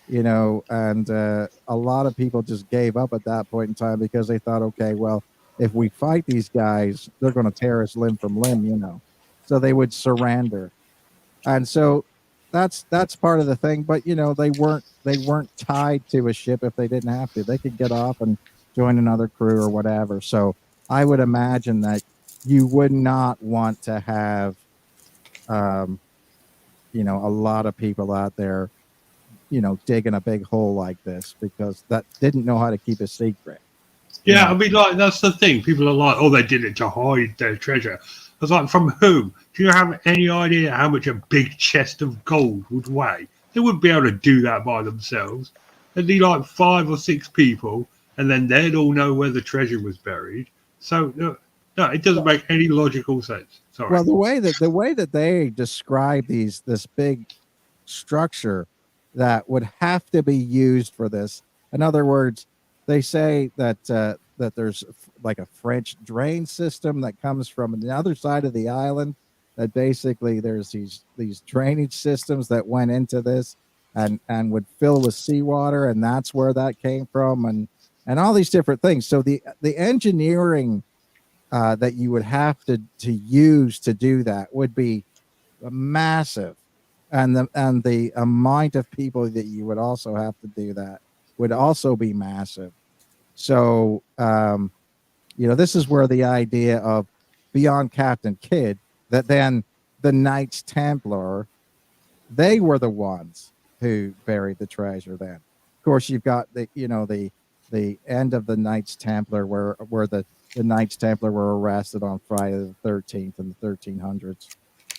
D: and a lot of people just gave up at that point in time because they thought, okay, well, if we fight these guys, they're going to tear us limb from limb. So they would surrender, and so that's part of the thing. But they weren't tied to a ship if they didn't have to. They could get off and join another crew or whatever. So I would imagine that you would not want to have um, a lot of people out there digging a big hole like this because that didn't know how to keep a secret.
A: Yeah, I mean, like, that's the thing. People are like, oh, they did it to hide their treasure. I was like, from whom? Do you have any idea how much a big chest of gold would weigh? They wouldn't be able to do that by themselves. There'd be like 5 or 6 people, and then they'd all know where the treasure was buried. So, no, it doesn't make any logical sense. Sorry.
D: Well, the way that they describe this big structure that would have to be used for this. In other words, they say that there's like a French drain system that comes from the other side of the island. That basically there's these drainage systems that went into this and would fill with seawater, and that's where that came from, and all these different things. So the engineering that you would have to use to do that would be massive, and the amount of people that you would also have to do that would also be massive. So this is where the idea of beyond Captain Kidd, that then the Knights Templar, they were the ones who buried the treasure. Then, of course, you've got the end of the Knights Templar, where the Knights Templar were arrested on Friday the 13th in the 1300s,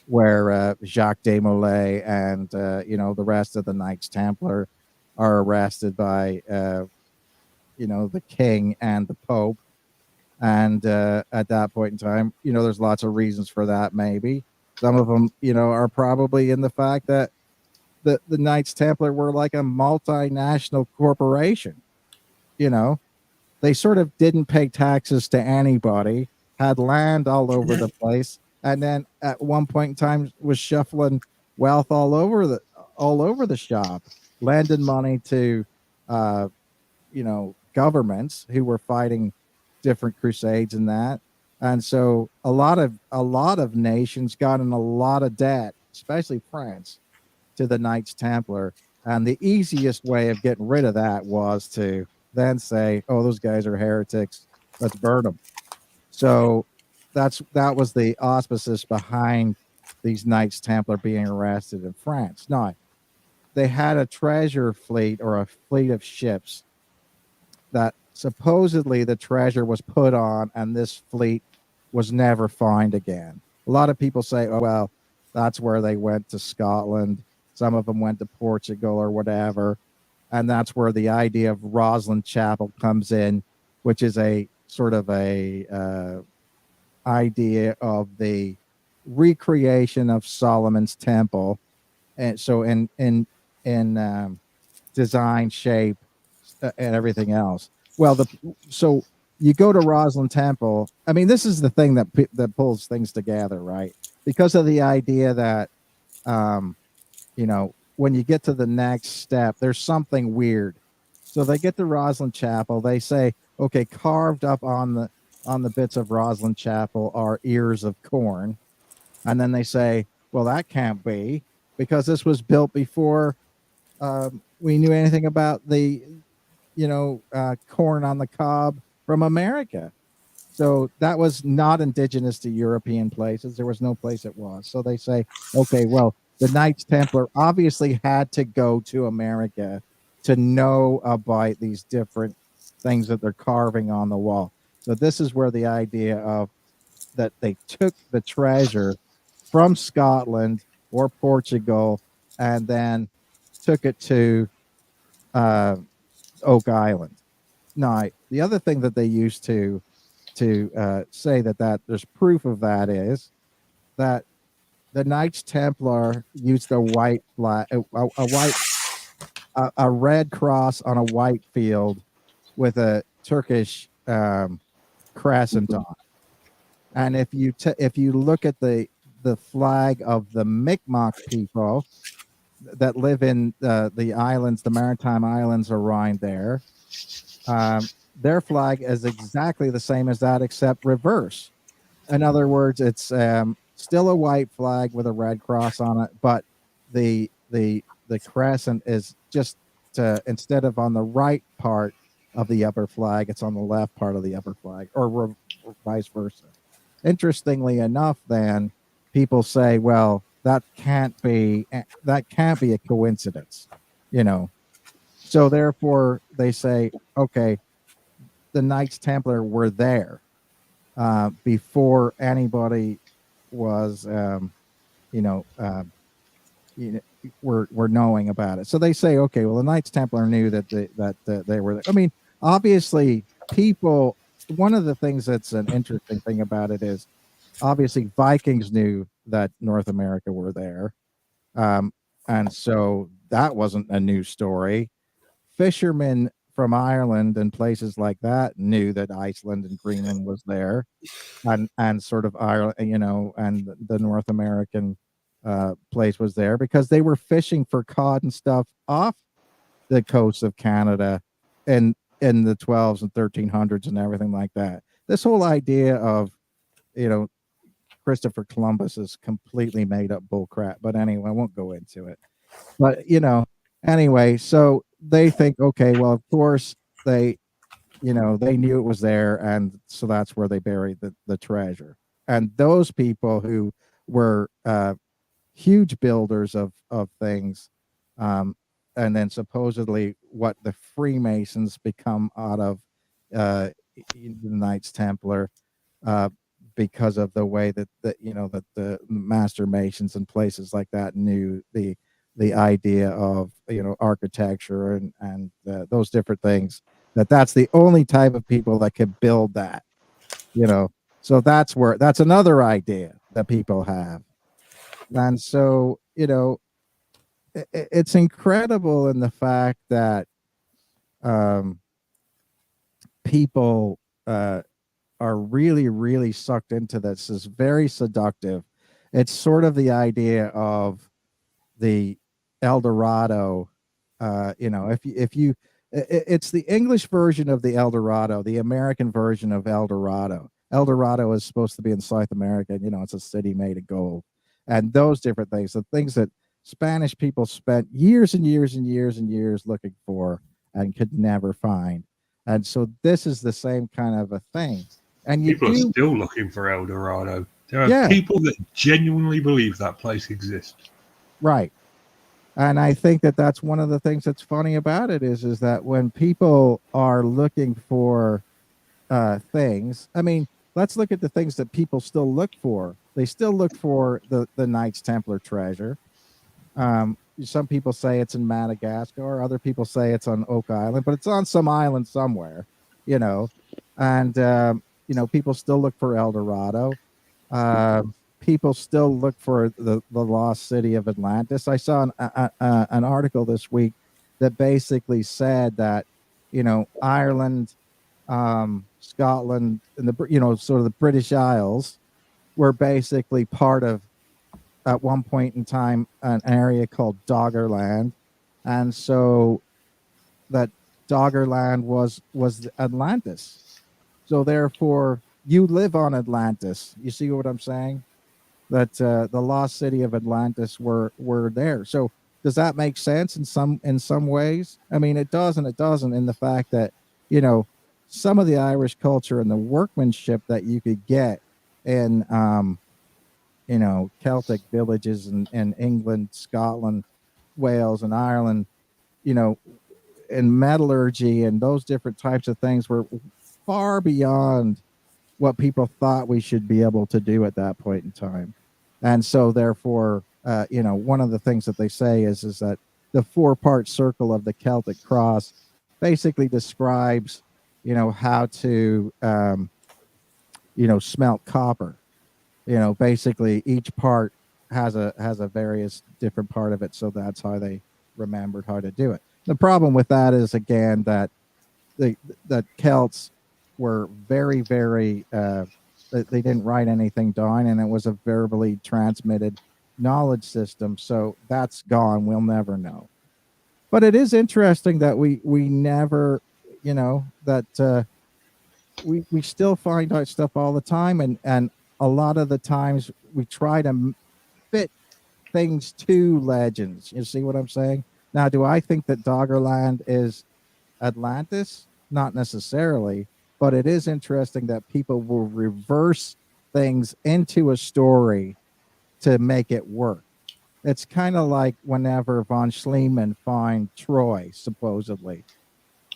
D: where Jacques de Molay and the rest of the Knights Templar are arrested by the king and the Pope. And at that point in time, there's lots of reasons for that. Maybe some of them, are probably in the fact that the Knights Templar were like a multinational corporation. They sort of didn't pay taxes to anybody, had land all over the place, and then at one point in time was shuffling wealth all over the shop, lending money to uh, governments who were fighting different crusades and that. And so a lot of nations got in a lot of debt, especially France, to the Knights Templar. And the easiest way of getting rid of that was to then say, "Oh, those guys are heretics. Let's burn them." So that was the auspices behind these Knights Templar being arrested in France. Now, they had a treasure fleet or a fleet of ships that supposedly the treasure was put on, and this fleet was never found again. A lot of people say, "Oh, well, that's where they went to Scotland. Some of them went to Portugal or whatever." And that's where the idea of Roslin Chapel comes in, which is a sort of a idea of the recreation of Solomon's temple, and so in design, shape, and everything else. Well, so you go to Roslin Temple. I mean, this is the thing that pulls things together, right? Because of the idea that um, when you get to the next step, there's something weird. So they get to Roslin Chapel. They say, okay, carved up on the bits of Roslin Chapel are ears of corn, and then they say, well, that can't be because this was built before we knew anything about the corn on the cob from America. So that was not indigenous to European places. There was no place it was. So they say, okay, well, the Knights Templar obviously had to go to America to know about these different things that they're carving on the wall. So this is where the idea of that they took the treasure from Scotland or Portugal and then took it to uh, Oak Island. Now, the other thing that they used to say that there's proof of that is that the Knights Templar used a white flag, a red cross on a white field with a Turkish crescent on. And if you look at the flag of the Mi'kmaq people that live in the islands, the maritime islands around there, their flag is exactly the same as that, except reverse. In other words, it's still a white flag with a red cross on it, but the crescent is just instead of on the right part of the upper flag, it's on the left part of the upper flag, or vice versa. Interestingly enough, then people say, well, that can't be a coincidence, you know. So therefore, they say, okay, the Knights Templar were there before anybody was, you know, you know, were knowing about it. So they say, okay, well, the Knights Templar knew that they were there. I mean, obviously, people. One of the things that's an interesting thing about it is obviously Vikings knew that North America were there, um, and so that wasn't a new story. Fishermen from Ireland and places like that knew that Iceland and Greenland was there, and sort of Ireland, and the North American place was there because they were fishing for cod and stuff off the coast of Canada in the 12s and 1300s and everything like that. This whole idea of you know Christopher Columbus is completely made up bull crap. But anyway, I won't go into it. But anyway, so they think, okay, well, of course they knew it was there, and so that's where they buried the treasure. And those people who were huge builders of things, um, and then supposedly what the Freemasons become out of the Knights Templar, because of the way that the Master Masons and places like that knew the idea of architecture and those different things. That's the only type of people that could build that. So that's another idea that people have, and so it's incredible in the fact that um, people are really, really sucked into this. Is very seductive. It's sort of the idea of the El Dorado. It's the English version of the El Dorado, the American version of El Dorado. El Dorado is supposed to be in South America. It's a city made of gold, and those different things. The things that Spanish people spent years and years and years and years looking for and could never find. And so this is the same kind of a thing. And
A: people are still looking for El Dorado. There are people that genuinely believe that place exists.
D: Right. And I think that that's one of the things that's funny about it is that when people are looking for things, I mean, let's look at the things that people still look for. They still look for the Knights Templar treasure. Some people say it's in Madagascar. Other people say it's on Oak Island, but it's on some island somewhere, and people still look for El Dorado. People still look for the lost city of Atlantis. I saw an article this week that basically said that Ireland, Scotland, and sort of the British Isles were basically part of, at one point in time, an area called Doggerland, and so that Doggerland was Atlantis. So therefore, you live on Atlantis. You see what I'm saying? That the lost city of Atlantis were there. So does that make sense in some ways? I mean, it does and it doesn't, in the fact that some of the Irish culture and the workmanship that you could get in Celtic villages in England, Scotland, Wales, and Ireland, and metallurgy and those different types of things were far beyond what people thought we should be able to do at that point in time. And so therefore, one of the things that they say is that the 4-part circle of the Celtic cross basically describes, how to, smelt copper. Basically each part has a various different part of it. So that's how they remembered how to do it. The problem with that is, again, that the Celts were very, very, they didn't write anything down, and it was a verbally transmitted knowledge system. So that's gone. We'll never know. But it is interesting that we never, that we still find out stuff all the time. And a lot of the times we try to fit things to legends. You see what I'm saying? Now, do I think that Doggerland is Atlantis? Not necessarily, but it is interesting that people will reverse things into a story to make it work. It's kind of like whenever von Schliemann found Troy, supposedly,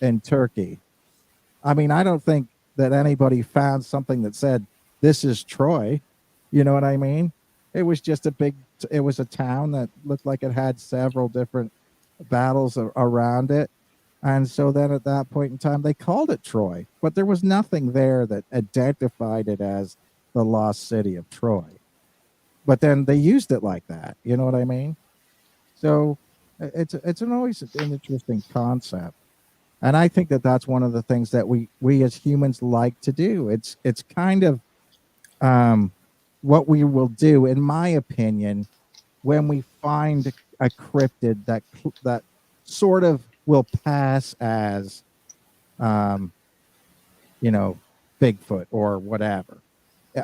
D: in Turkey. I mean, I don't think that anybody found something that said, this is Troy. You know what I mean? It was just it was a town that looked like it had several different battles around it. And so then at that point in time, they called it Troy, but there was nothing there that identified it as the lost city of Troy. But then they used it like that. You know what I mean? So it's always an interesting concept. And I think that that's one of the things that we as humans like to do. It's kind of what we will do, in my opinion, when we find a cryptid that sort of will pass as, Bigfoot or whatever.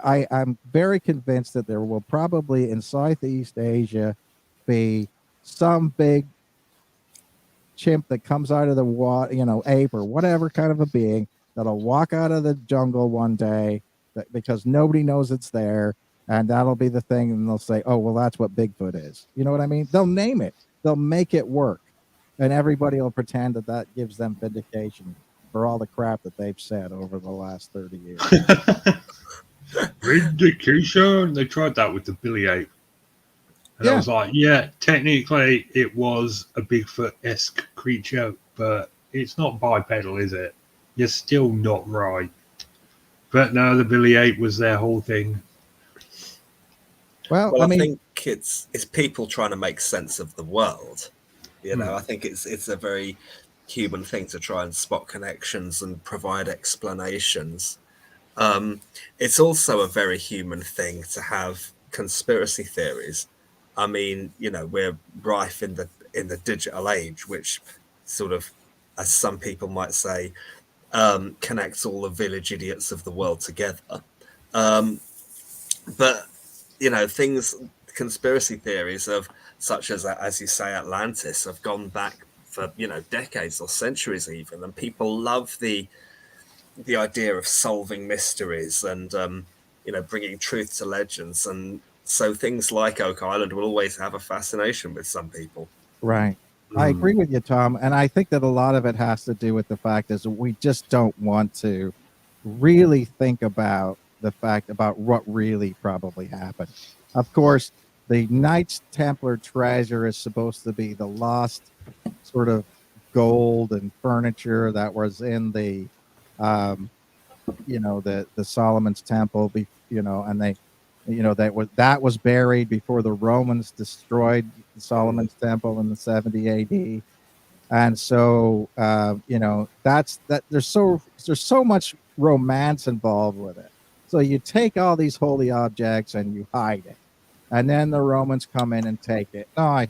D: I'm very convinced that there will probably in Southeast Asia be some big chimp that comes out of the water, ape or whatever kind of a being that'll walk out of the jungle one day because nobody knows it's there. And that'll be the thing. And they'll say, oh, well, that's what Bigfoot is. You know what I mean? They'll name it. They'll make it work. And everybody will pretend that gives them vindication. for all the crap that they've said over the last 30 years.
A: Vindication. They tried that with the Billy Ape. And I was like, yeah, technically it was a Bigfoot-esque creature, but it's not bipedal, is it? You're still not right. But no, the Billy Ape was their whole thing.
D: Well,
C: Well,
D: I
C: I
D: mean,
C: think it's people trying to make sense of the world. You know, I think it's a very human thing to try and spot connections and provide explanations. It's also a very human thing to have conspiracy theories. I mean, you know, we're rife in the digital age, which sort of, as some people might say, connects all the village idiots of the world together. But you know, conspiracy theories of such as you say, Atlantis, have gone back for decades or centuries even, and people love the idea of solving mysteries and bringing truth to legends, and so things like Oak Island will always have a fascination with some people.
D: right. I agree with you, Tom, and I think that a lot of it has to do with the fact is we just don't want to really think about the fact about what really probably happened. Of course, the Knights Templar treasure is supposed to be the lost sort of gold and furniture that was in the the Solomon's Temple, and they, that was buried before the Romans destroyed Solomon's Temple in the 70 AD. And so, that's that. There's so much romance involved with it. So you take all these holy objects and you hide it, and then the Romans come in and take it. No,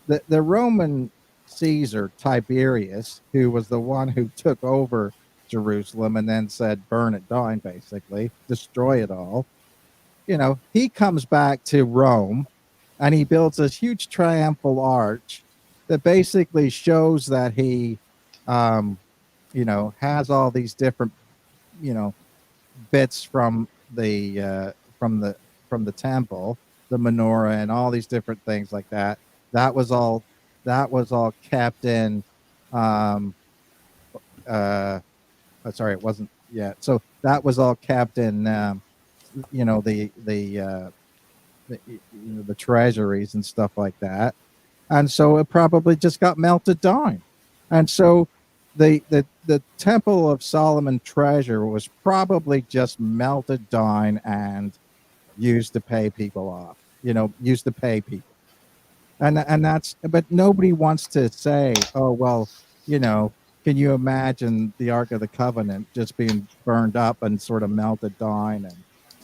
D: the Roman Caesar Tiberius, who was the one who took over Jerusalem and then said, burn it down, basically, destroy it all. He comes back to Rome and he builds this huge triumphal arch that basically shows that he, has all these different, bits from the temple, the menorah, and all these different things like that. That was all kept in. Sorry, it wasn't yet. So that was all kept in, the treasuries and stuff like that. And so it probably just got melted down. And so the Temple of Solomon treasure was probably just melted down and used to pay people off, used to pay people. And that's, but nobody wants to say, oh, well, can you imagine the Ark of the Covenant just being burned up and sort of melted down, and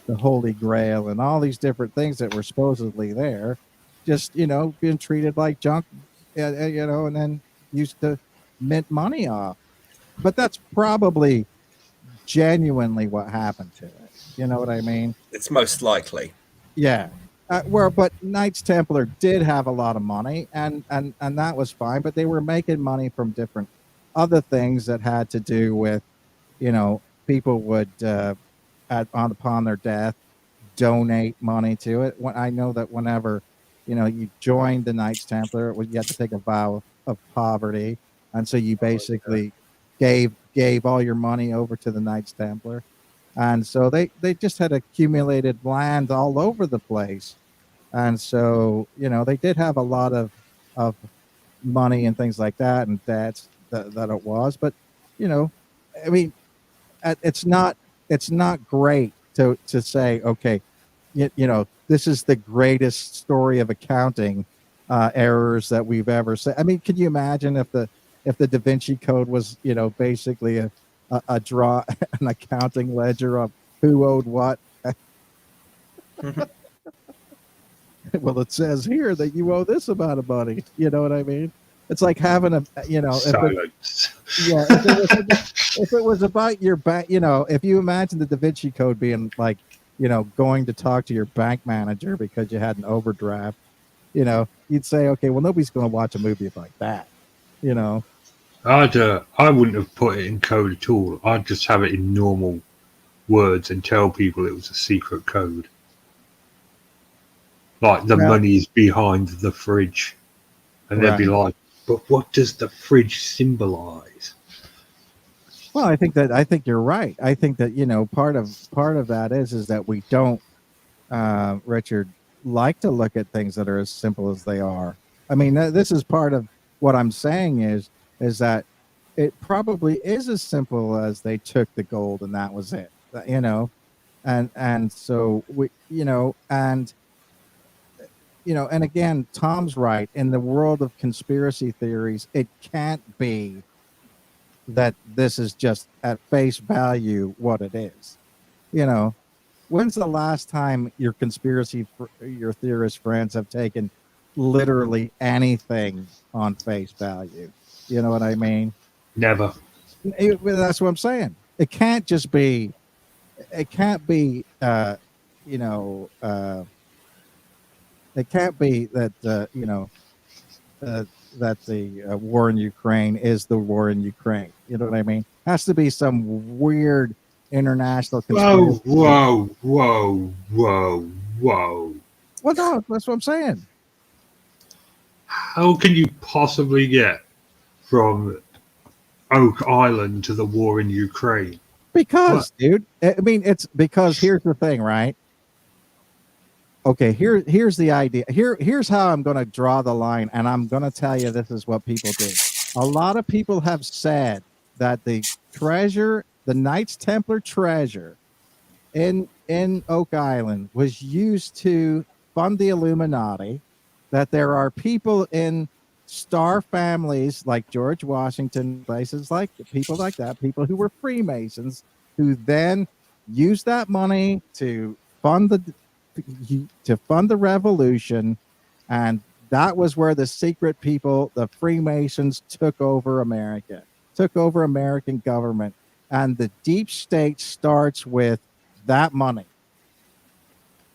D: the Holy Grail and all these different things that were supposedly there, just, being treated like junk, and then used to mint money off. But that's probably genuinely what happened to it. You know what I mean?
C: It's most likely.
D: Yeah. But Knights Templar did have a lot of money, and that was fine. But they were making money from different other things that had to do with, people would, upon their death, donate money to it. I know that whenever, you joined the Knights Templar, you had to take a vow of poverty, and so you basically gave all your money over to the Knights Templar, and so they just had accumulated land all over the place. And so, they did have a lot of money and things like that, and debts that it was. But, I mean, it's not great to say, okay, this is the greatest story of accounting errors that we've ever seen. I mean, can you imagine if the Da Vinci Code was, basically a draw, an accounting ledger of who owed what? Well, it says here that you owe this amount of money. You know what I mean? It's like having a,
A: silence.
D: If it was about your bank, if you imagine the Da Vinci Code being like, going to talk to your bank manager because you had an overdraft, you'd say, okay, well, nobody's going to watch a movie like that,
A: I wouldn't have put it in code at all. I'd just have it in normal words and tell people it was a secret code. Like the money's behind the fridge. And they'd be like, but what does the fridge symbolize?
D: Well, I think you're right. I think that part of that is that we don't, Richard, like to look at things that are as simple as they are. I mean, this is part of what I'm saying is that it probably is as simple as they took the gold and that was it. And so and again, Tom's right. In the world of conspiracy theories, it can't be that this is just at face value what it is. When's the last time your your theorist friends have taken literally anything on face value? You know what I mean?
A: Never.
D: That's what I'm saying. It can't just be. It can't be. You know. It can't be that. That the war in Ukraine is the war in Ukraine. You know what I mean? Has to be some weird international conspiracy.
A: Whoa.
D: Well, no, that's what I'm saying.
A: How can you possibly get from Oak Island to the war in Ukraine?
D: Because, dude, I mean, it's because here's the thing, right? Okay, here's the idea. Here's how I'm going to draw the line, and I'm going to tell you this is what people do. A lot of people have said that the Knights Templar treasure in Oak Island was used to fund the Illuminati, that there are people in star families like George Washington, places like people like that, people who were Freemasons, who then used that money to fund the revolution, and that was where the secret people, the Freemasons, took over American government, and the deep state starts with that money.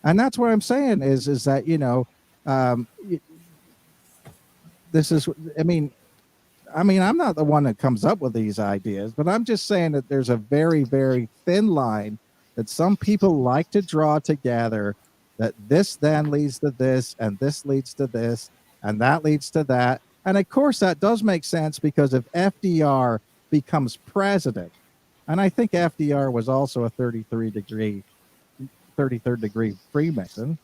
D: And that's what I'm saying is that this is, I mean, I'm not the one that comes up with these ideas, but I'm just saying that there's a very, very thin line that some people like to draw together, that this then leads to this, and this leads to this, and that leads to that. And of course, that does make sense, because if FDR becomes president, and I think FDR was also a 33rd degree Freemason,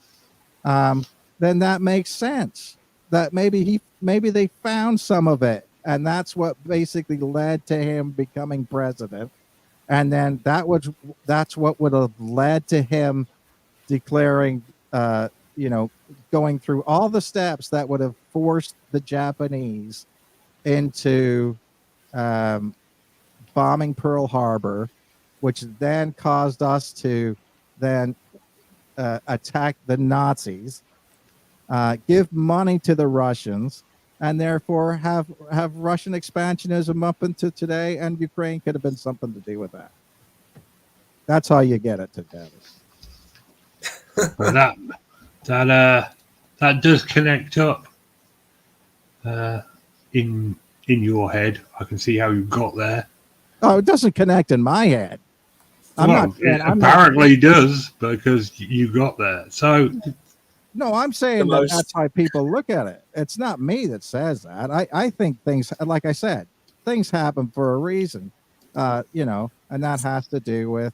D: then that makes sense. That maybe they found some of it, and that's what basically led to him becoming president. And then that's what would have led to him declaring, going through all the steps that would have forced the Japanese into bombing Pearl Harbor, which then caused us to then attack the Nazis, give money to the Russians, and therefore have Russian expansionism up into today, and Ukraine could have been something to do with that. That's how you get it together.
A: Well, that does connect up in your head. I can see how you got there.
D: Oh, it doesn't connect in my head.
A: It apparently does, because you got there. So
D: no, I'm saying that's how people look at it. It's not me that says that. I think things, like I said, things happen for a reason, and that has to do with,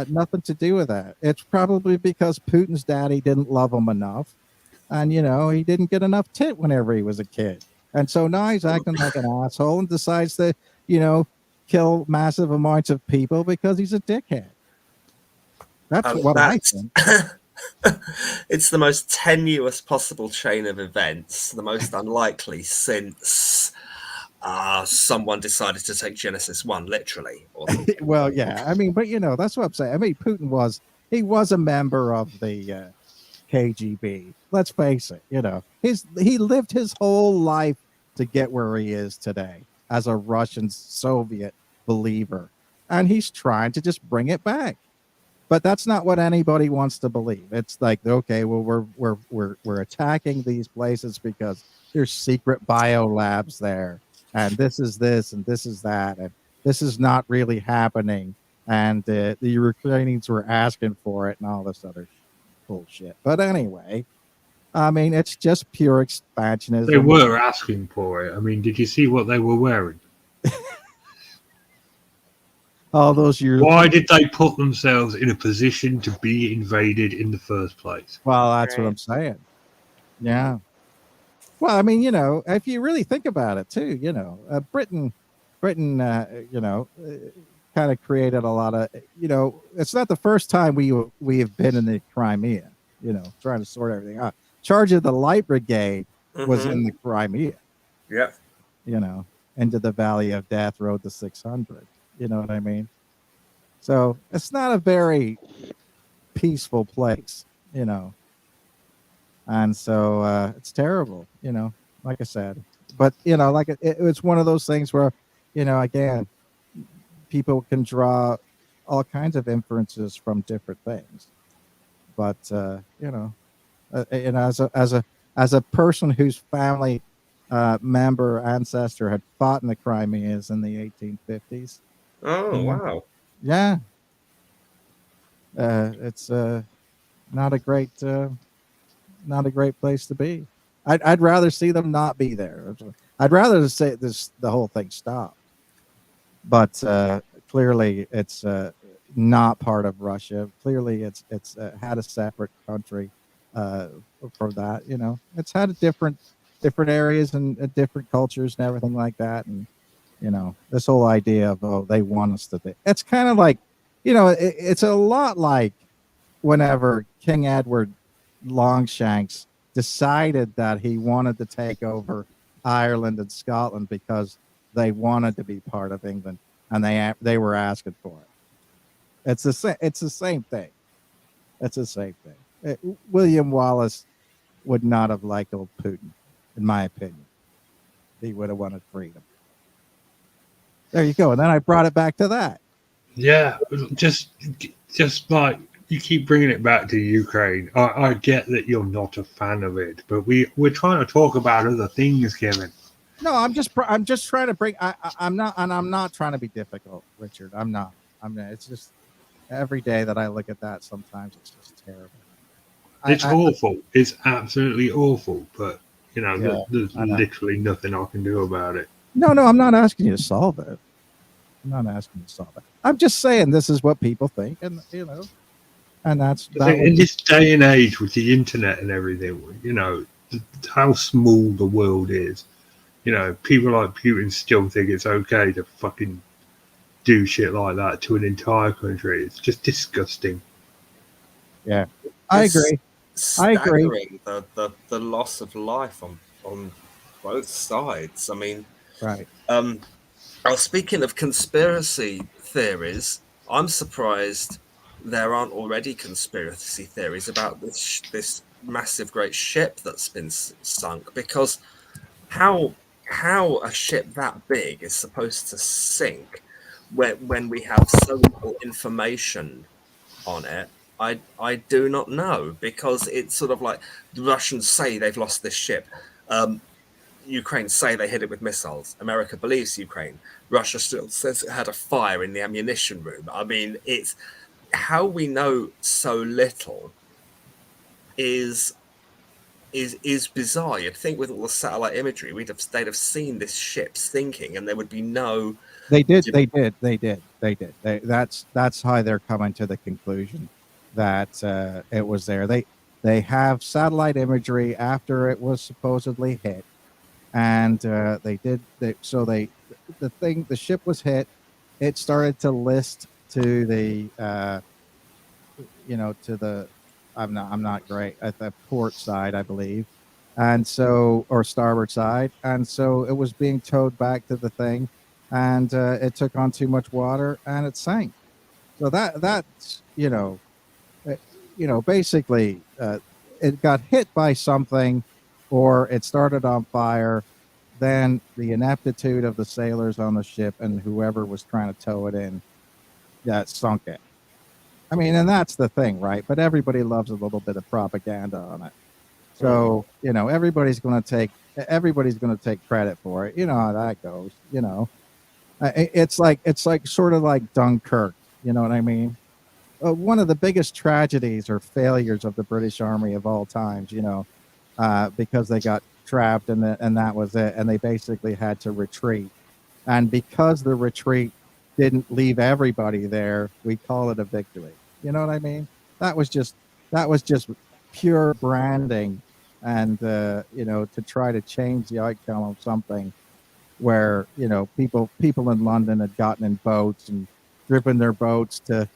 D: nothing to do with that. It's probably because Putin's daddy didn't love him enough, and, he didn't get enough tit whenever he was a kid. And so now he's acting like an asshole and decides to, kill massive amounts of people because he's a dickhead. That's what I think.
C: It's the most tenuous possible chain of events, the most unlikely since someone decided to take Genesis 1 literally.
D: Well, yeah, I mean, but that's what I'm saying. I mean, Putin was a member of the KGB. Let's face it, he lived his whole life to get where he is today as a Russian Soviet believer, and he's trying to just bring it back. But that's not what anybody wants to believe. It's like, okay, well, we're attacking these places because there's secret biolabs there, and this is this, and this is that, and this is not really happening, and the Ukrainians were asking for it, and all this other bullshit. But anyway, I mean, it's just pure expansionism.
A: They were asking for it. I mean, did you see what they were wearing?
D: all those years.
A: Why did they put themselves in a position to be invaded in the first place?
D: Well, that's what
B: Right.
D: I'm saying. Yeah. Well, I mean, if you really think about it, too, Britain, kind of created a lot of, it's not the first time we have been in the Crimea, trying to sort everything out. Charge of the Light Brigade was in the Crimea,
C: Yeah.
D: into the Valley of Death, Road to 600. You know what I mean? So it's not a very peaceful place, and so it's terrible, like I said. But like it's one of those things where, again, people can draw all kinds of inferences from different things. But as a person whose family member ancestor had fought in the Crimeas in the 1850s.
C: Oh, wow.
D: Yeah. It's not a great place to be. I'd rather see them not be there. I'd rather say the whole thing stop. But clearly, it's not part of Russia. Clearly, it's had a separate country for that. It's had different areas and different cultures and everything like that. And this whole idea of they want us to think. It's kind of like, it's a lot like whenever King Edward Longshanks decided that he wanted to take over Ireland and Scotland because they wanted to be part of England and they were asking for it. It's the same. It's the same thing. It's the same thing. William Wallace would not have liked old Putin, in my opinion. He would have wanted freedom. There you go. And then I brought it back to that.
A: Yeah, just like you keep bringing it back to Ukraine. I get that you're not a fan of it, but we're trying to talk about other things, Kevin.
D: No, I'm just trying to bring. I'm not trying to be difficult, Richard. I'm not. It's just every day that I look at that, sometimes it's just terrible.
A: It's awful. It's absolutely awful. But there's
D: I know.
A: literally nothing I can do about it.
D: No, I'm not asking you to solve it. I'm not asking you to solve it. I'm just saying this is what people think, and and that's
A: In this day and age with the internet and everything, how small the world is. People like Putin still think it's okay to fucking do shit like that to an entire country. It's just disgusting.
D: Yeah, I agree.
C: Staggering the loss of life on both sides. I mean,
D: right.
C: Speaking of conspiracy theories, I'm surprised there aren't already conspiracy theories about this massive great ship that's been sunk, because how a ship that big is supposed to sink when we have so little information on it, I do not know, because it's sort of like the Russians say they've lost this ship. Ukraine say they hit it with missiles. America believes Ukraine. Russia still says it had a fire in the ammunition room. I mean, it's how we know so little is bizarre. You'd think with all the satellite imagery, they'd have seen this ship sinking, and there would be no.
D: They did. That's how they're coming to the conclusion that it was there. They have satellite imagery after it was supposedly hit. And the ship was hit. It started to list to the I'm not great at the port side, I believe, and so, or starboard side, and so it was being towed back to the thing, and it took on too much water and it sank. So that's basically it got hit by something, or it started on fire. Then the ineptitude of the sailors on the ship and whoever was trying to tow it in, that sunk it. I mean, and that's the thing, right? But everybody loves a little bit of propaganda on it. So, everybody's going to take credit for it. You know how that goes, It's like sort of like Dunkirk, you know what I mean? One of the biggest tragedies or failures of the British Army of all times, because they got trapped and that was it, and they basically had to retreat. And because the retreat didn't leave everybody there, we call it a victory. You know what I mean? That was just pure branding, and to try to change the outcome of something where people in London had gotten in boats and driven their boats to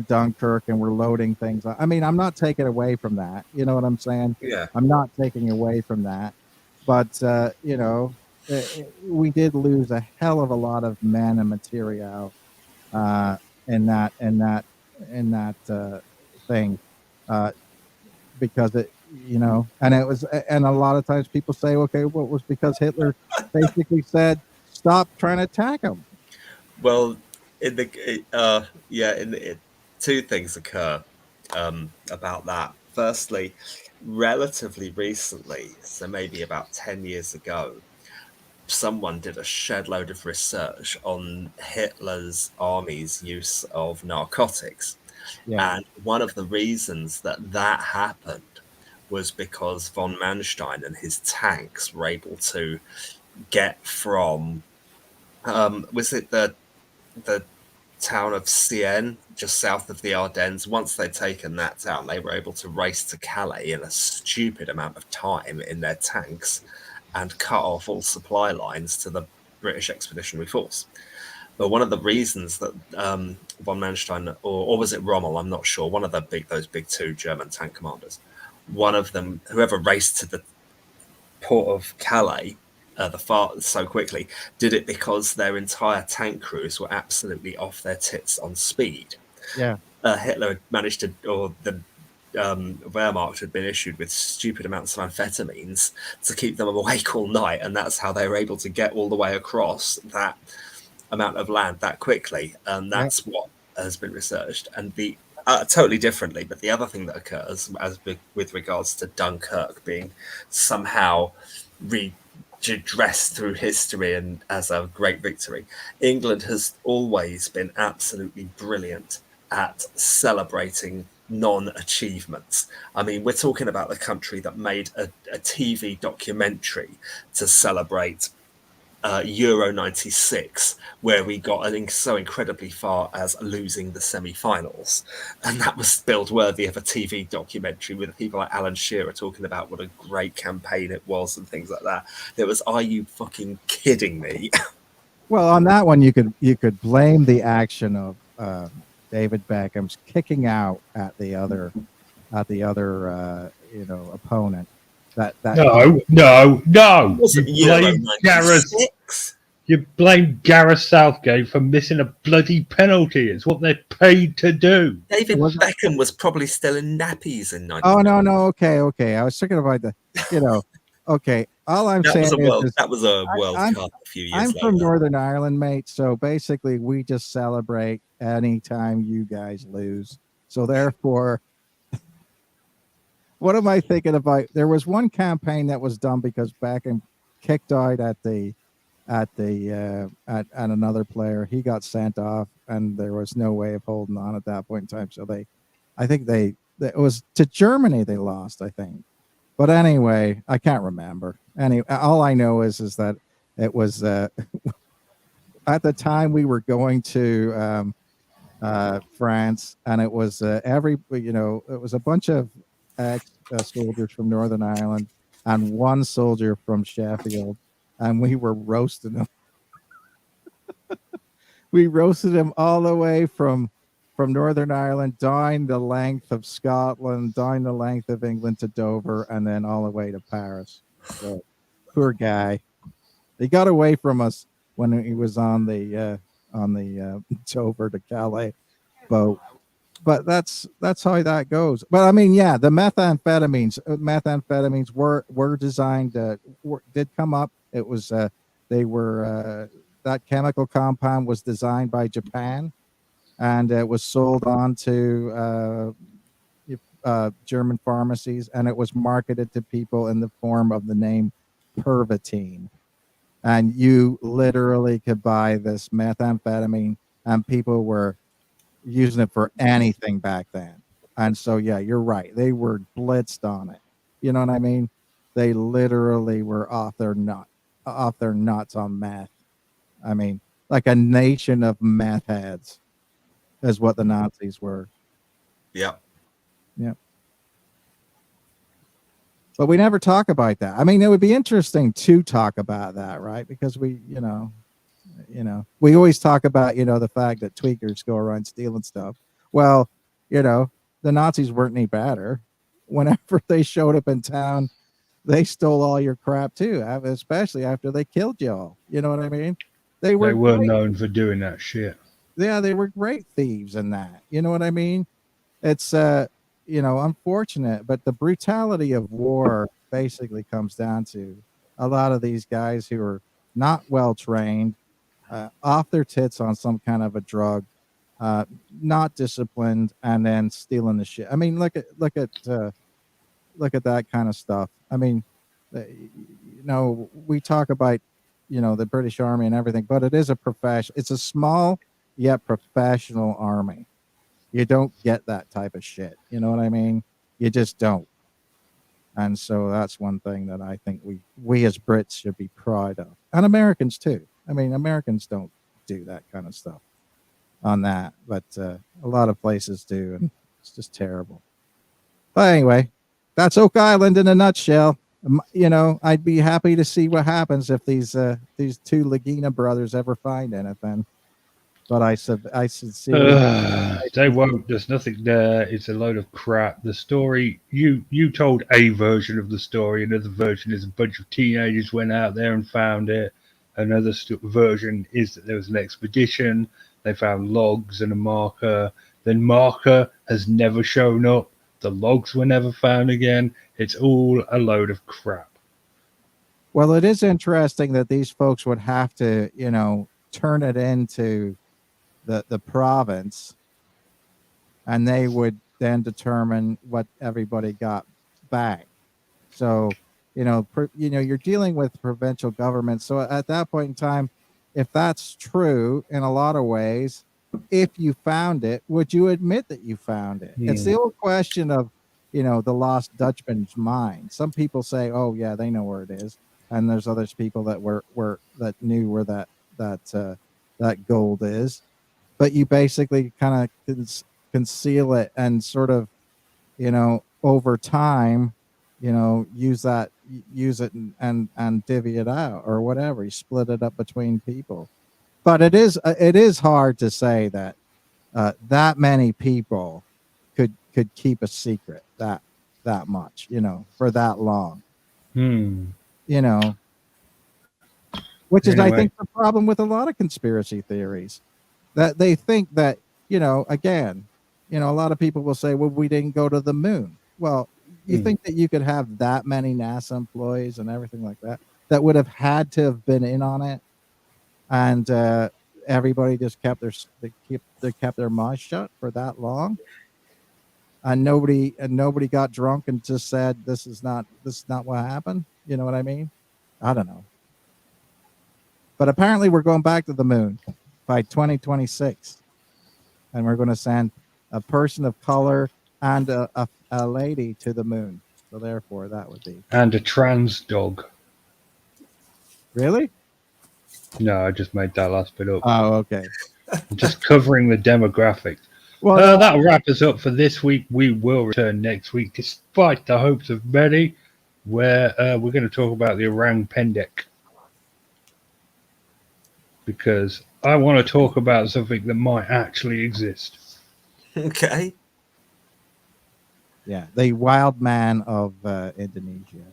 D: Dunkirk and were loading things. I mean, I'm not taking away from that. You know what I'm saying?
C: Yeah.
D: I'm not taking away from that, but we did lose a hell of a lot of men and material uh, in that thing, uh, because and it was, and a lot of times people say, okay, what was because Hitler basically said, stop trying to attack him.
C: Well, two things occur about that. Firstly, relatively recently, so maybe about 10 years ago, someone did a shed load of research on Hitler's army's use of narcotics.
D: Yeah.
C: And one of the reasons that happened was because von Manstein and his tanks were able to get from, was it the town of Sienne, just south of the Ardennes. Once they'd taken that town, they were able to race to Calais in a stupid amount of time in their tanks and cut off all supply lines to the British Expeditionary Force. But one of the reasons that von Manstein, or was it Rommel, I'm not sure, one of those big two German tank commanders, one of them, whoever raced to the port of Calais so quickly, did it because their entire tank crews were absolutely off their tits on speed.
D: Yeah.
C: Hitler had managed to, or the Wehrmacht had been issued with stupid amounts of amphetamines to keep them awake all night, and that's how they were able to get all the way across that amount of land that quickly. And that's what has been researched. And the totally differently, but the other thing that occurs with regards to Dunkirk being somehow redressed through history and as a great victory, England has always been absolutely brilliant at celebrating non-achievements. I mean, we're talking about the country that made a TV documentary to celebrate Euro 96, where we got so incredibly far as losing the semi-finals. And that was billed worthy of a TV documentary with people like Alan Shearer talking about what a great campaign it was and things like that. There was, are you fucking kidding me?
D: Well, on that one, you could blame the action of David Beckham's kicking out at the other opponent.
A: No. You blame Gareth Southgate for missing a bloody penalty. It's what they're paid to do.
C: David Beckham was probably still in nappies in 1990.
D: Oh no, okay. I was thinking about okay. All I'm saying is
C: that was a World Cup a few years later.
D: I'm from Northern Ireland, mate. So basically, we just celebrate anytime you guys lose. So therefore, what am I thinking about? There was one campaign that was done because Beckham kicked out at another player. He got sent off, and there was no way of holding on at that point in time. So it was to Germany they lost, I think. But anyway, I can't remember. All I know is that it was at the time we were going to France, and it was it was a bunch of ex-soldiers from Northern Ireland and one soldier from Sheffield, and we were roasting them. We roasted him all the way from Northern Ireland down the length of Scotland, down the length of England to Dover, and then all the way to Paris. So, poor guy. He got away from us when he was on the Dover to Calais boat. But that's how that goes. But I mean, yeah, the methamphetamines were designed did come up. It was that chemical compound was designed by Japan, and it was sold on to German pharmacies, and it was marketed to people in the form of the name Pervitin. And you literally could buy this methamphetamine, and people were using it for anything back then. And so, yeah, you're right. They were blitzed on it. You know what I mean? They literally were off their nuts on meth. I mean, like a nation of meth heads, is what the Nazis were.
C: Yeah.
D: Yeah. But we never talk about that. I mean, it would be interesting to talk about that, right? Because we always talk about, the fact that tweakers go around stealing stuff. Well, the Nazis weren't any better. Whenever they showed up in town, they stole all your crap too, especially after they killed you all. You know what I mean? They were
A: known for doing that shit.
D: Yeah, they were great thieves in that. You know what I mean? It's unfortunate, but the brutality of war basically comes down to a lot of these guys who are not well trained, off their tits on some kind of a drug, not disciplined, and then stealing the shit. I mean, look at that kind of stuff. I mean, we talk about the British Army and everything, but it is a profession. It's a small yet professional army. You don't get that type of shit. You know what I mean? You just don't. And so that's one thing that I think we as Brits should be proud of, and Americans too. I mean, Americans don't do that kind of stuff on that, but a lot of places do, and it's just terrible. But anyway, that's Oak Island in a nutshell. I'd be happy to see what happens if these two Lagina brothers ever find anything. But I sincerely,
A: they won't. There's nothing there. It's a load of crap. The story you told a version of the story. Another version is a bunch of teenagers went out there and found it. Another version is that there was an expedition. They found logs and a marker. The marker has never shown up. The logs were never found again. It's all a load of crap.
D: Well, it is interesting that these folks would have to, turn it into the province, and they would then determine what everybody got back. So, you're dealing with provincial government. So at that point in time, if that's true in a lot of ways, if you found it, would you admit that you found it? It's the old question of, the lost Dutchman's mind. Some people say, oh yeah, they know where it is. And there's others people that that knew where that gold is. But you basically kind of conceal it and sort of, over time, use it and divvy it out or whatever. You split it up between people. But it is hard to say that that many people could keep a secret that much, for that long. Which is, anyway, I think, the problem with a lot of conspiracy theories, that they think that, again, a lot of people will say, well, we didn't go to the moon. Well, you think that you could have that many NASA employees and everything like that would have had to have been in on it, and everybody just kept their mouth shut for that long, and nobody got drunk and just said, this is not what happened. You know what I mean? I don't know. But apparently we're going back to the moon by 2026, and we're going to send a person of color and a lady to the moon. So therefore, that would be,
A: and a trans dog.
D: Really?
A: No, I just made that last bit up.
D: Oh, okay.
A: I'm just covering the demographics. Well, that'll wrap us up for this week. We will return next week, despite the hopes of many, where we're going to talk about the orang pendek. Because I want to talk about something that might actually exist.
C: Okay.
D: Yeah, the wild man of Indonesia.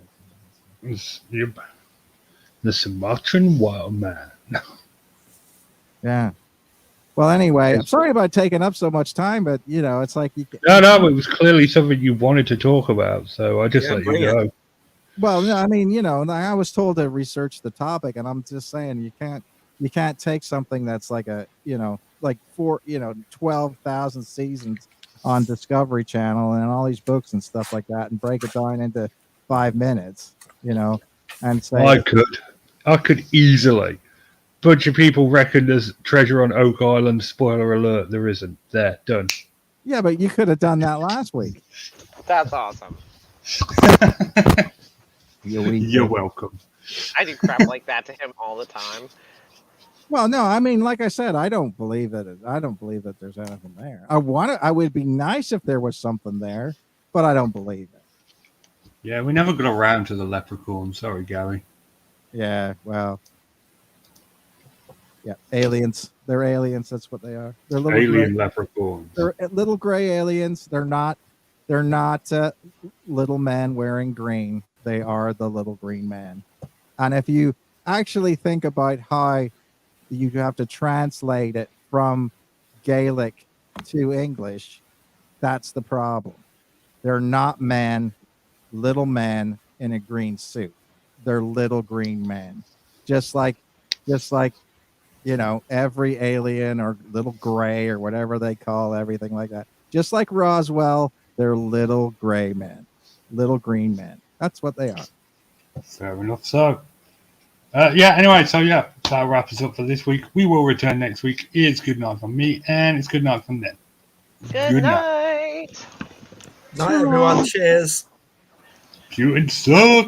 A: The Sumatran wild man.
D: Yeah. Well, anyway, I'm sorry about taking up so much time, but it's like
A: No, it was clearly something you wanted to talk about, so I just let you go.
D: Well, no, I mean, I was told to research the topic, and I'm just saying you can't take something that's like 12,000 seasons on Discovery Channel and all these books and stuff like that and break it down into 5 minutes, and say
A: I could easily. Bunch of people reckon there's treasure on Oak Island. Spoiler alert, there isn't. There, done.
D: Yeah, but you could have done that last week.
B: That's awesome.
A: You're welcome.
B: I do crap like that to him all the time.
D: Well, no, I mean, like I said, I don't believe that. I don't believe that there's anything there. I would be nice if there was something there, but I don't believe it.
A: Yeah, we never got around to the Leprechaun. Sorry, Gary.
D: Yeah, well, yeah, aliens. They're aliens. That's what they are. They're little
A: Alien
D: gray,
A: leprechauns.
D: they're little gray aliens. They're not. They're not little men wearing green. They are the little green man. And if you actually think about how you have to translate it from Gaelic to English, that's the problem. They're not men, little men in a green suit. They're little green men. Just like every alien or little gray or whatever they call everything like that. Just like Roswell, they're little gray men, little green men. That's what they are.
A: Fair enough. So, anyway, that wraps us up for this week. We will return next week. It's good night from me, and it's good night from them.
B: Good night.
C: Night, everyone. Cheers.
A: Cute and suck.